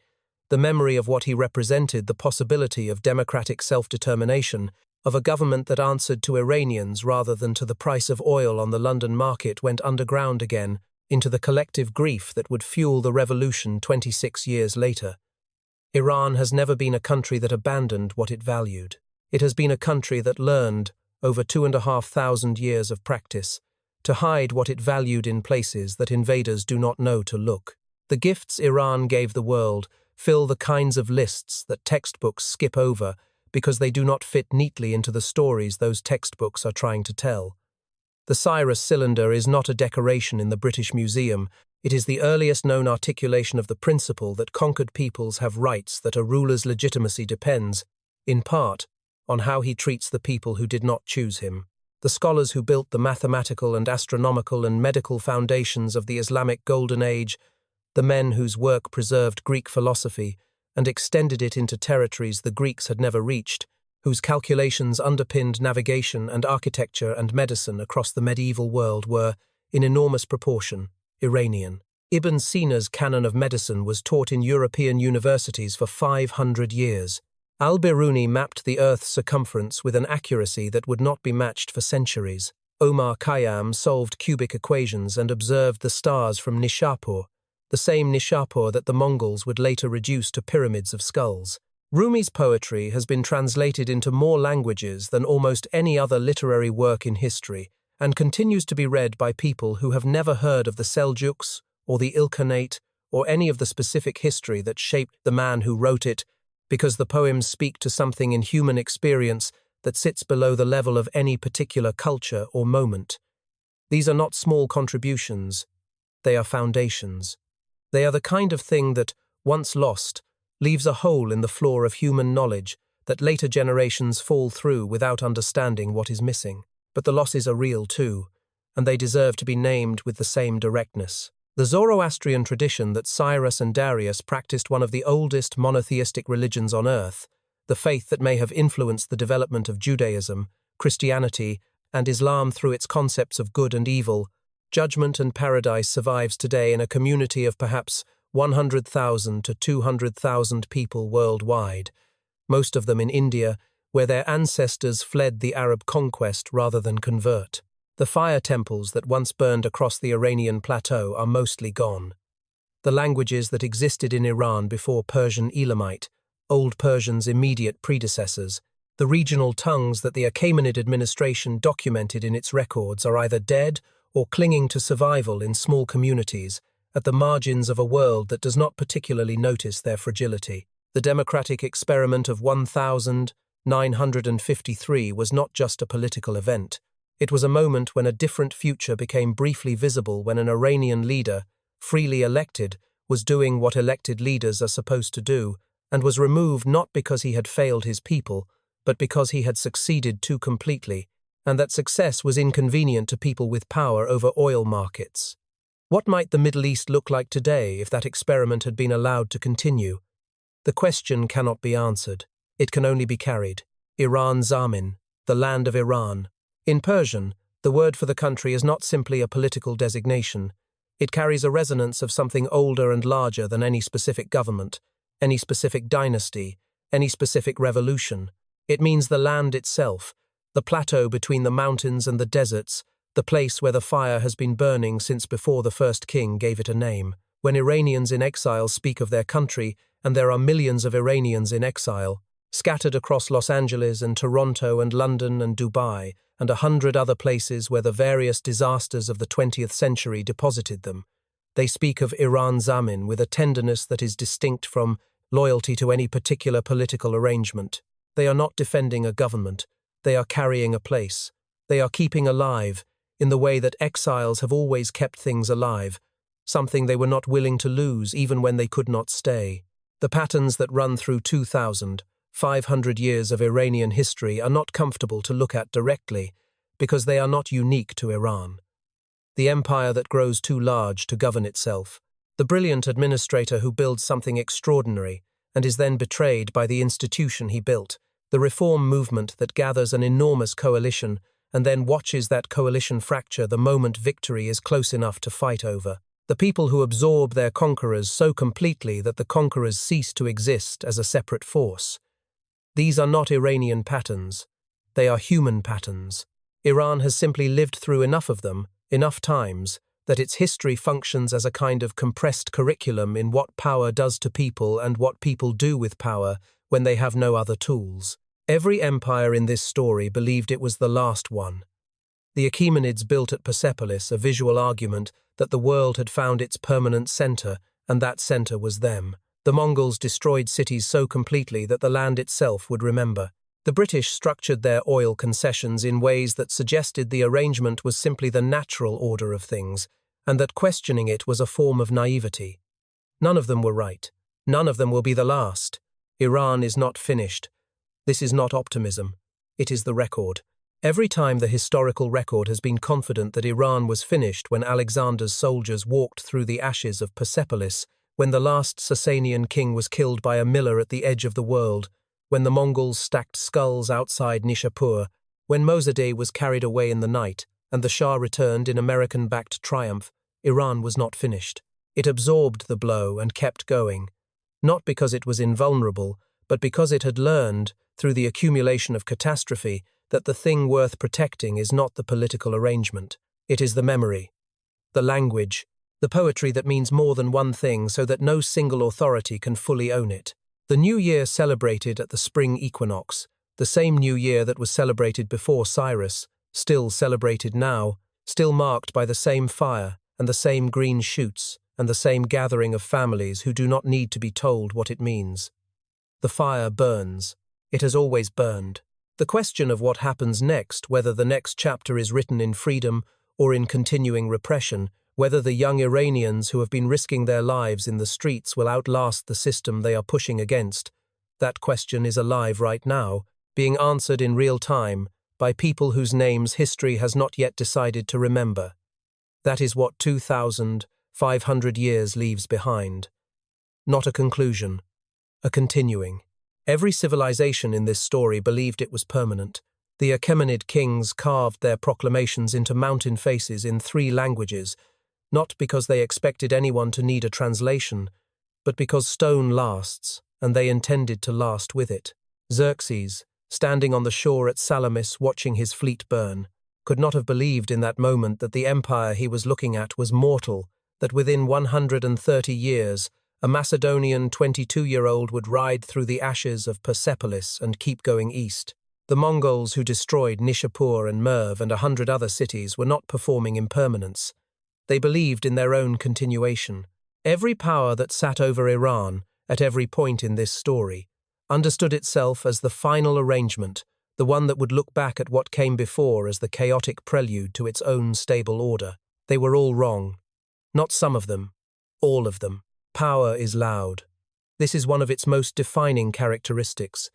the memory of what he represented, the possibility of democratic self-determination, of a government that answered to Iranians rather than to the price of oil on the London market, went underground again into the collective grief that would fuel the revolution 26 years later. Iran has never been a country that abandoned what it valued. It has been a country that learned, over 2,500 years of practice, to hide what it valued in places that invaders do not know to look. The gifts Iran gave the world fill the kinds of lists that textbooks skip over because they do not fit neatly into the stories those textbooks are trying to tell. The Cyrus cylinder is not a decoration in the British Museum. It is the earliest known articulation of the principle that conquered peoples have rights, that a ruler's legitimacy depends, in part, on how he treats the people who did not choose him. The scholars who built the mathematical and astronomical and medical foundations of the Islamic Golden Age, the men whose work preserved Greek philosophy and extended it into territories the Greeks had never reached, whose calculations underpinned navigation and architecture and medicine across the medieval world, were, in enormous proportion, Iranian. Ibn Sina's canon of medicine was taught in European universities for 500 years. Al-Biruni mapped the Earth's circumference with an accuracy that would not be matched for centuries. Omar Khayyam solved cubic equations and observed the stars from Nishapur, the same Nishapur that the Mongols would later reduce to pyramids of skulls. Rumi's poetry has been translated into more languages than almost any other literary work in history, and continues to be read by people who have never heard of the Seljuks or the Ilkhanate or any of the specific history that shaped the man who wrote it, because the poems speak to something in human experience that sits below the level of any particular culture or moment. These are not small contributions, they are foundations. They are the kind of thing that, once lost, leaves a hole in the floor of human knowledge that later generations fall through without understanding what is missing. But the losses are real too, and they deserve to be named with the same directness. The Zoroastrian tradition that Cyrus and Darius practiced, one of the oldest monotheistic religions on earth, the faith that may have influenced the development of Judaism, Christianity, and Islam through its concepts of good and evil, judgment and paradise, survives today in a community of perhaps 100,000 to 200,000 people worldwide, most of them in India, where their ancestors fled the Arab conquest rather than convert. The fire temples that once burned across the Iranian plateau are mostly gone. The languages that existed in Iran before Persian Elamite, Old Persian's immediate predecessors, the regional tongues that the Achaemenid administration documented in its records, are either dead or clinging to survival in small communities, at the margins of a world that does not particularly notice their fragility. The democratic experiment of 1953 was not just a political event. It was a moment when a different future became briefly visible, when an Iranian leader, freely elected, was doing what elected leaders are supposed to do, and was removed not because he had failed his people, but because he had succeeded too completely, and that success was inconvenient to people with power over oil markets. What might the Middle East look like today if that experiment had been allowed to continue? The question cannot be answered. It can only be carried. Iran Zamin, the land of Iran. In Persian, the word for the country is not simply a political designation. It carries a resonance of something older and larger than any specific government, any specific dynasty, any specific revolution. It means the land itself, the plateau between the mountains and the deserts, the place where the fire has been burning since before the first king gave it a name. When Iranians in exile speak of their country, and there are millions of Iranians in exile, scattered across Los Angeles and Toronto and London and Dubai, and 100 other places where the various disasters of the 20th century deposited them, they speak of Iran Zamin with a tenderness that is distinct from loyalty to any particular political arrangement. They are not defending a government, they are carrying a place. They are keeping alive, in the way that exiles have always kept things alive, something they were not willing to lose even when they could not stay. The patterns that run through 2,500 years of Iranian history are not comfortable to look at directly, because they are not unique to Iran. The empire that grows too large to govern itself, the brilliant administrator who builds something extraordinary and is then betrayed by the institution he built, the reform movement that gathers an enormous coalition and then watches that coalition fracture the moment victory is close enough to fight over. The people who absorb their conquerors so completely that the conquerors cease to exist as a separate force. These are not Iranian patterns. They are human patterns. Iran has simply lived through enough of them, enough times, that its history functions as a kind of compressed curriculum in what power does to people and what people do with power when they have no other tools. Every empire in this story believed it was the last one. The Achaemenids built at Persepolis a visual argument that the world had found its permanent center, and that center was them. The Mongols destroyed cities so completely that the land itself would remember. The British structured their oil concessions in ways that suggested the arrangement was simply the natural order of things, and that questioning it was a form of naivety. None of them were right. None of them will be the last. Iran is not finished. This is not optimism. It is the record. Every time the historical record has been confident that Iran was finished when Alexander's soldiers walked through the ashes of Persepolis, when the last Sasanian king was killed by a miller at the edge of the world, when the Mongols stacked skulls outside Nishapur, when Mosaddegh was carried away in the night, and the Shah returned in American-backed triumph, Iran was not finished. It absorbed the blow and kept going, not because it was invulnerable, but because it had learned, through the accumulation of catastrophe, that the thing worth protecting is not the political arrangement. It is the memory, the language, the poetry that means more than one thing so that no single authority can fully own it. The New Year celebrated at the spring equinox, the same New Year that was celebrated before Cyrus, still celebrated now, still marked by the same fire and the same green shoots and the same gathering of families who do not need to be told what it means. The fire burns. It has always burned. The question of what happens next, whether the next chapter is written in freedom or in continuing repression, whether the young Iranians who have been risking their lives in the streets will outlast the system they are pushing against, that question is alive right now, being answered in real time by people whose names history has not yet decided to remember. That is what 2,500 years leaves behind. Not a conclusion, a continuing. Every civilization in this story believed it was permanent. The Achaemenid kings carved their proclamations into mountain faces in 3 languages, not because they expected anyone to need a translation, but because stone lasts, and they intended to last with it. Xerxes, standing on the shore at Salamis watching his fleet burn, could not have believed in that moment that the empire he was looking at was mortal, that within 130 years, a Macedonian 22-year-old would ride through the ashes of Persepolis and keep going east. The Mongols who destroyed Nishapur and Merv and 100 other cities were not performing impermanence. They believed in their own continuation. Every power that sat over Iran, at every point in this story, understood itself as the final arrangement, the one that would look back at what came before as the chaotic prelude to its own stable order. They were all wrong. Not some of them. All of them. Power is loud. This is one of its most defining characteristics.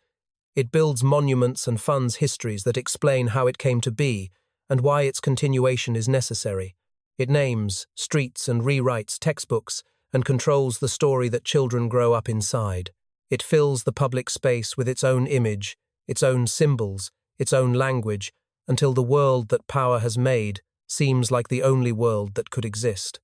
It builds monuments and funds histories that explain how it came to be and why its continuation is necessary. It names streets and rewrites textbooks and controls the story that children grow up inside. It fills the public space with its own image, its own symbols, its own language, until the world that power has made seems like the only world that could exist.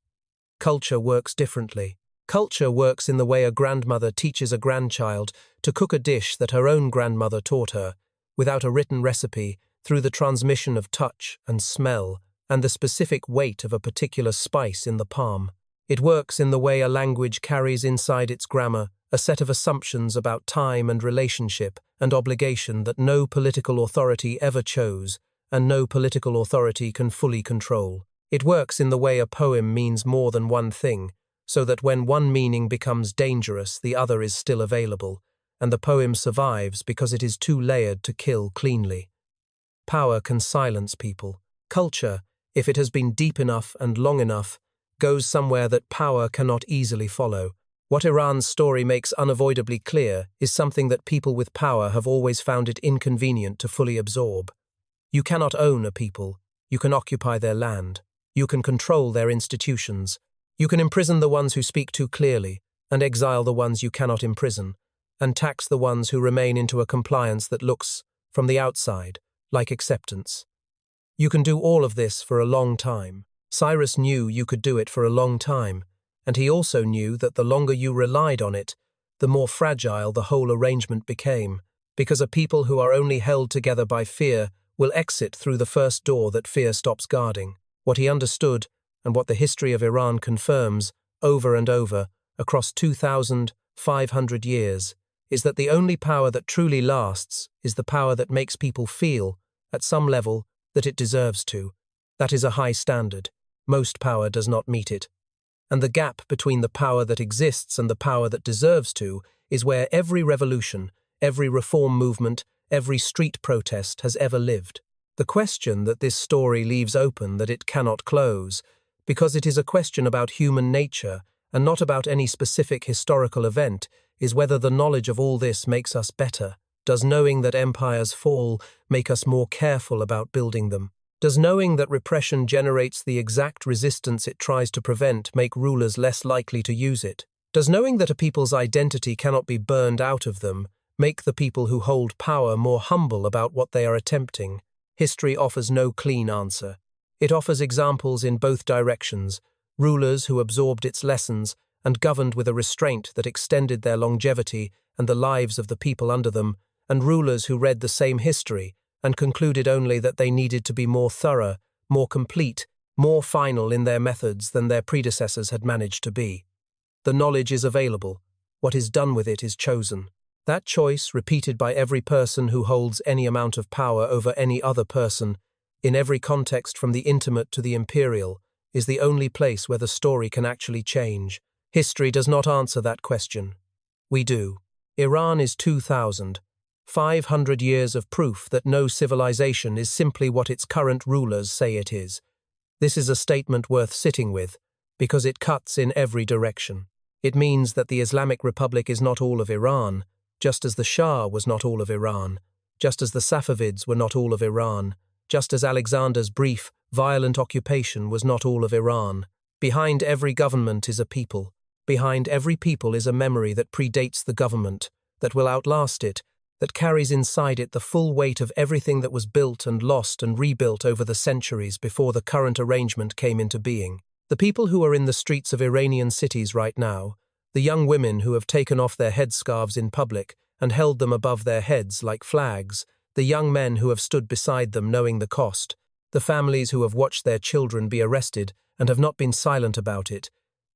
culture works differently. Culture works in the way a grandmother teaches a grandchild to cook a dish that her own grandmother taught her, without a written recipe, through the transmission of touch and smell, and the specific weight of a particular spice in the palm. It works in the way a language carries inside its grammar a set of assumptions about time and relationship and obligation that no political authority ever chose, and no political authority can fully control. It works in the way a poem means more than one thing, so that when one meaning becomes dangerous, the other is still available, and the poem survives because it is too layered to kill cleanly. Power can silence people. Culture, if it has been deep enough and long enough, goes somewhere that power cannot easily follow. What Iran's story makes unavoidably clear is something that people with power have always found it inconvenient to fully absorb. You cannot own a people. You can occupy their land. You can control their institutions. You can imprison the ones who speak too clearly, and exile the ones you cannot imprison, and tax the ones who remain into a compliance that looks, from the outside, like acceptance. You can do all of this for a long time. Cyrus knew you could do it for a long time, and he also knew that the longer you relied on it, the more fragile the whole arrangement became, because a people who are only held together by fear will exit through the first door that fear stops guarding. What he understood, and what the history of Iran confirms over and over across 2,500 years, is that the only power that truly lasts is the power that makes people feel, at some level, that it deserves to. That is a high standard. Most power does not meet it. And the gap between the power that exists and the power that deserves to is where every revolution, every reform movement, every street protest has ever lived. The question that this story leaves open that it cannot close, because it is a question about human nature and not about any specific historical event, is whether the knowledge of all this makes us better. Does knowing that empires fall make us more careful about building them? Does knowing that repression generates the exact resistance it tries to prevent make rulers less likely to use it? Does knowing that a people's identity cannot be burned out of them make the people who hold power more humble about what they are attempting? History offers no clean answer. It offers examples in both directions, rulers who absorbed its lessons and governed with a restraint that extended their longevity and the lives of the people under them, and rulers who read the same history and concluded only that they needed to be more thorough, more complete, more final in their methods than their predecessors had managed to be. The knowledge is available. What is done with it is chosen. That choice, repeated by every person who holds any amount of power over any other person, in every context from the intimate to the imperial, is the only place where the story can actually change. History does not answer that question. We do. Iran is 2,500 years of proof that no civilization is simply what its current rulers say it is. This is a statement worth sitting with, because it cuts in every direction. It means that the Islamic Republic is not all of Iran, just as the Shah was not all of Iran, just as the Safavids were not all of Iran, just as Alexander's brief, violent occupation was not all of Iran. Behind every government is a people. Behind every people is a memory that predates the government, that will outlast it, that carries inside it the full weight of everything that was built and lost and rebuilt over the centuries before the current arrangement came into being. The people who are in the streets of Iranian cities right now, the young women who have taken off their headscarves in public and held them above their heads like flags, the young men who have stood beside them knowing the cost, the families who have watched their children be arrested and have not been silent about it,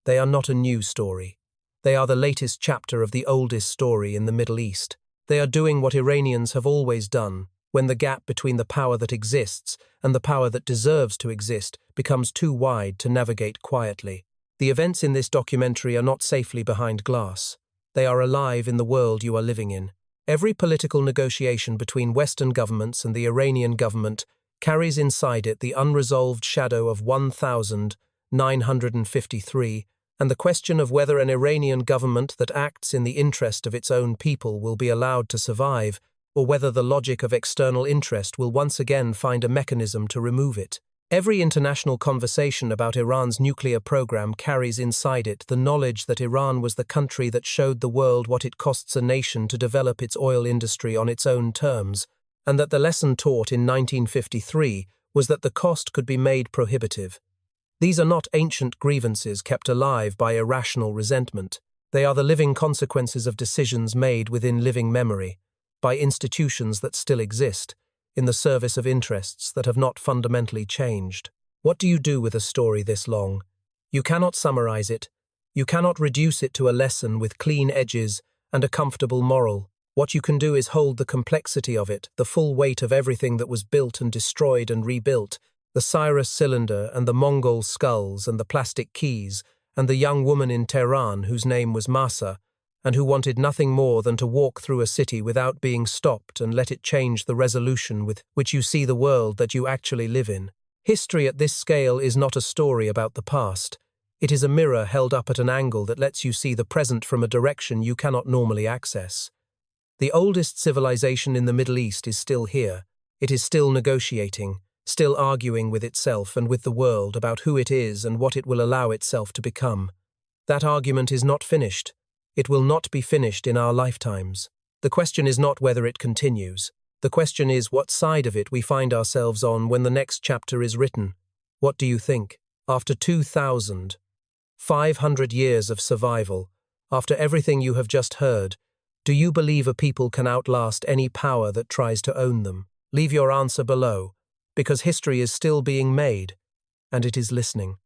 they are not a new story. They are the latest chapter of the oldest story in the Middle East. They are doing what Iranians have always done, when the gap between the power that exists and the power that deserves to exist becomes too wide to navigate quietly. The events in this documentary are not safely behind glass. They are alive in the world you are living in. Every political negotiation between Western governments and the Iranian government carries inside it the unresolved shadow of 1953, and the question of whether an Iranian government that acts in the interest of its own people will be allowed to survive, or whether the logic of external interest will once again find a mechanism to remove it. Every international conversation about Iran's nuclear program carries inside it the knowledge that Iran was the country that showed the world what it costs a nation to develop its oil industry on its own terms, and that the lesson taught in 1953 was that the cost could be made prohibitive. These are not ancient grievances kept alive by irrational resentment. They are the living consequences of decisions made within living memory, by institutions that still exist, in the service of interests that have not fundamentally changed. What do you do with a story this long? You cannot summarize it. You cannot reduce it to a lesson with clean edges and a comfortable moral. What you can do is hold the complexity of it, the full weight of everything that was built and destroyed and rebuilt, the Cyrus cylinder and the Mongol skulls and the plastic keys, and the young woman in Tehran whose name was Masa, and who wanted nothing more than to walk through a city without being stopped and let it change the resolution with which you see the world that you actually live in. History at this scale is not a story about the past. It is a mirror held up at an angle that lets you see the present from a direction you cannot normally access. The oldest civilization in the Middle East is still here. It is still negotiating, still arguing with itself and with the world about who it is and what it will allow itself to become. That argument is not finished. It will not be finished in our lifetimes. The question is not whether it continues. The question is what side of it we find ourselves on when the next chapter is written. What do you think? After 2,500 years of survival, after everything you have just heard, do you believe a people can outlast any power that tries to own them? Leave your answer below, because history is still being made, and it is listening.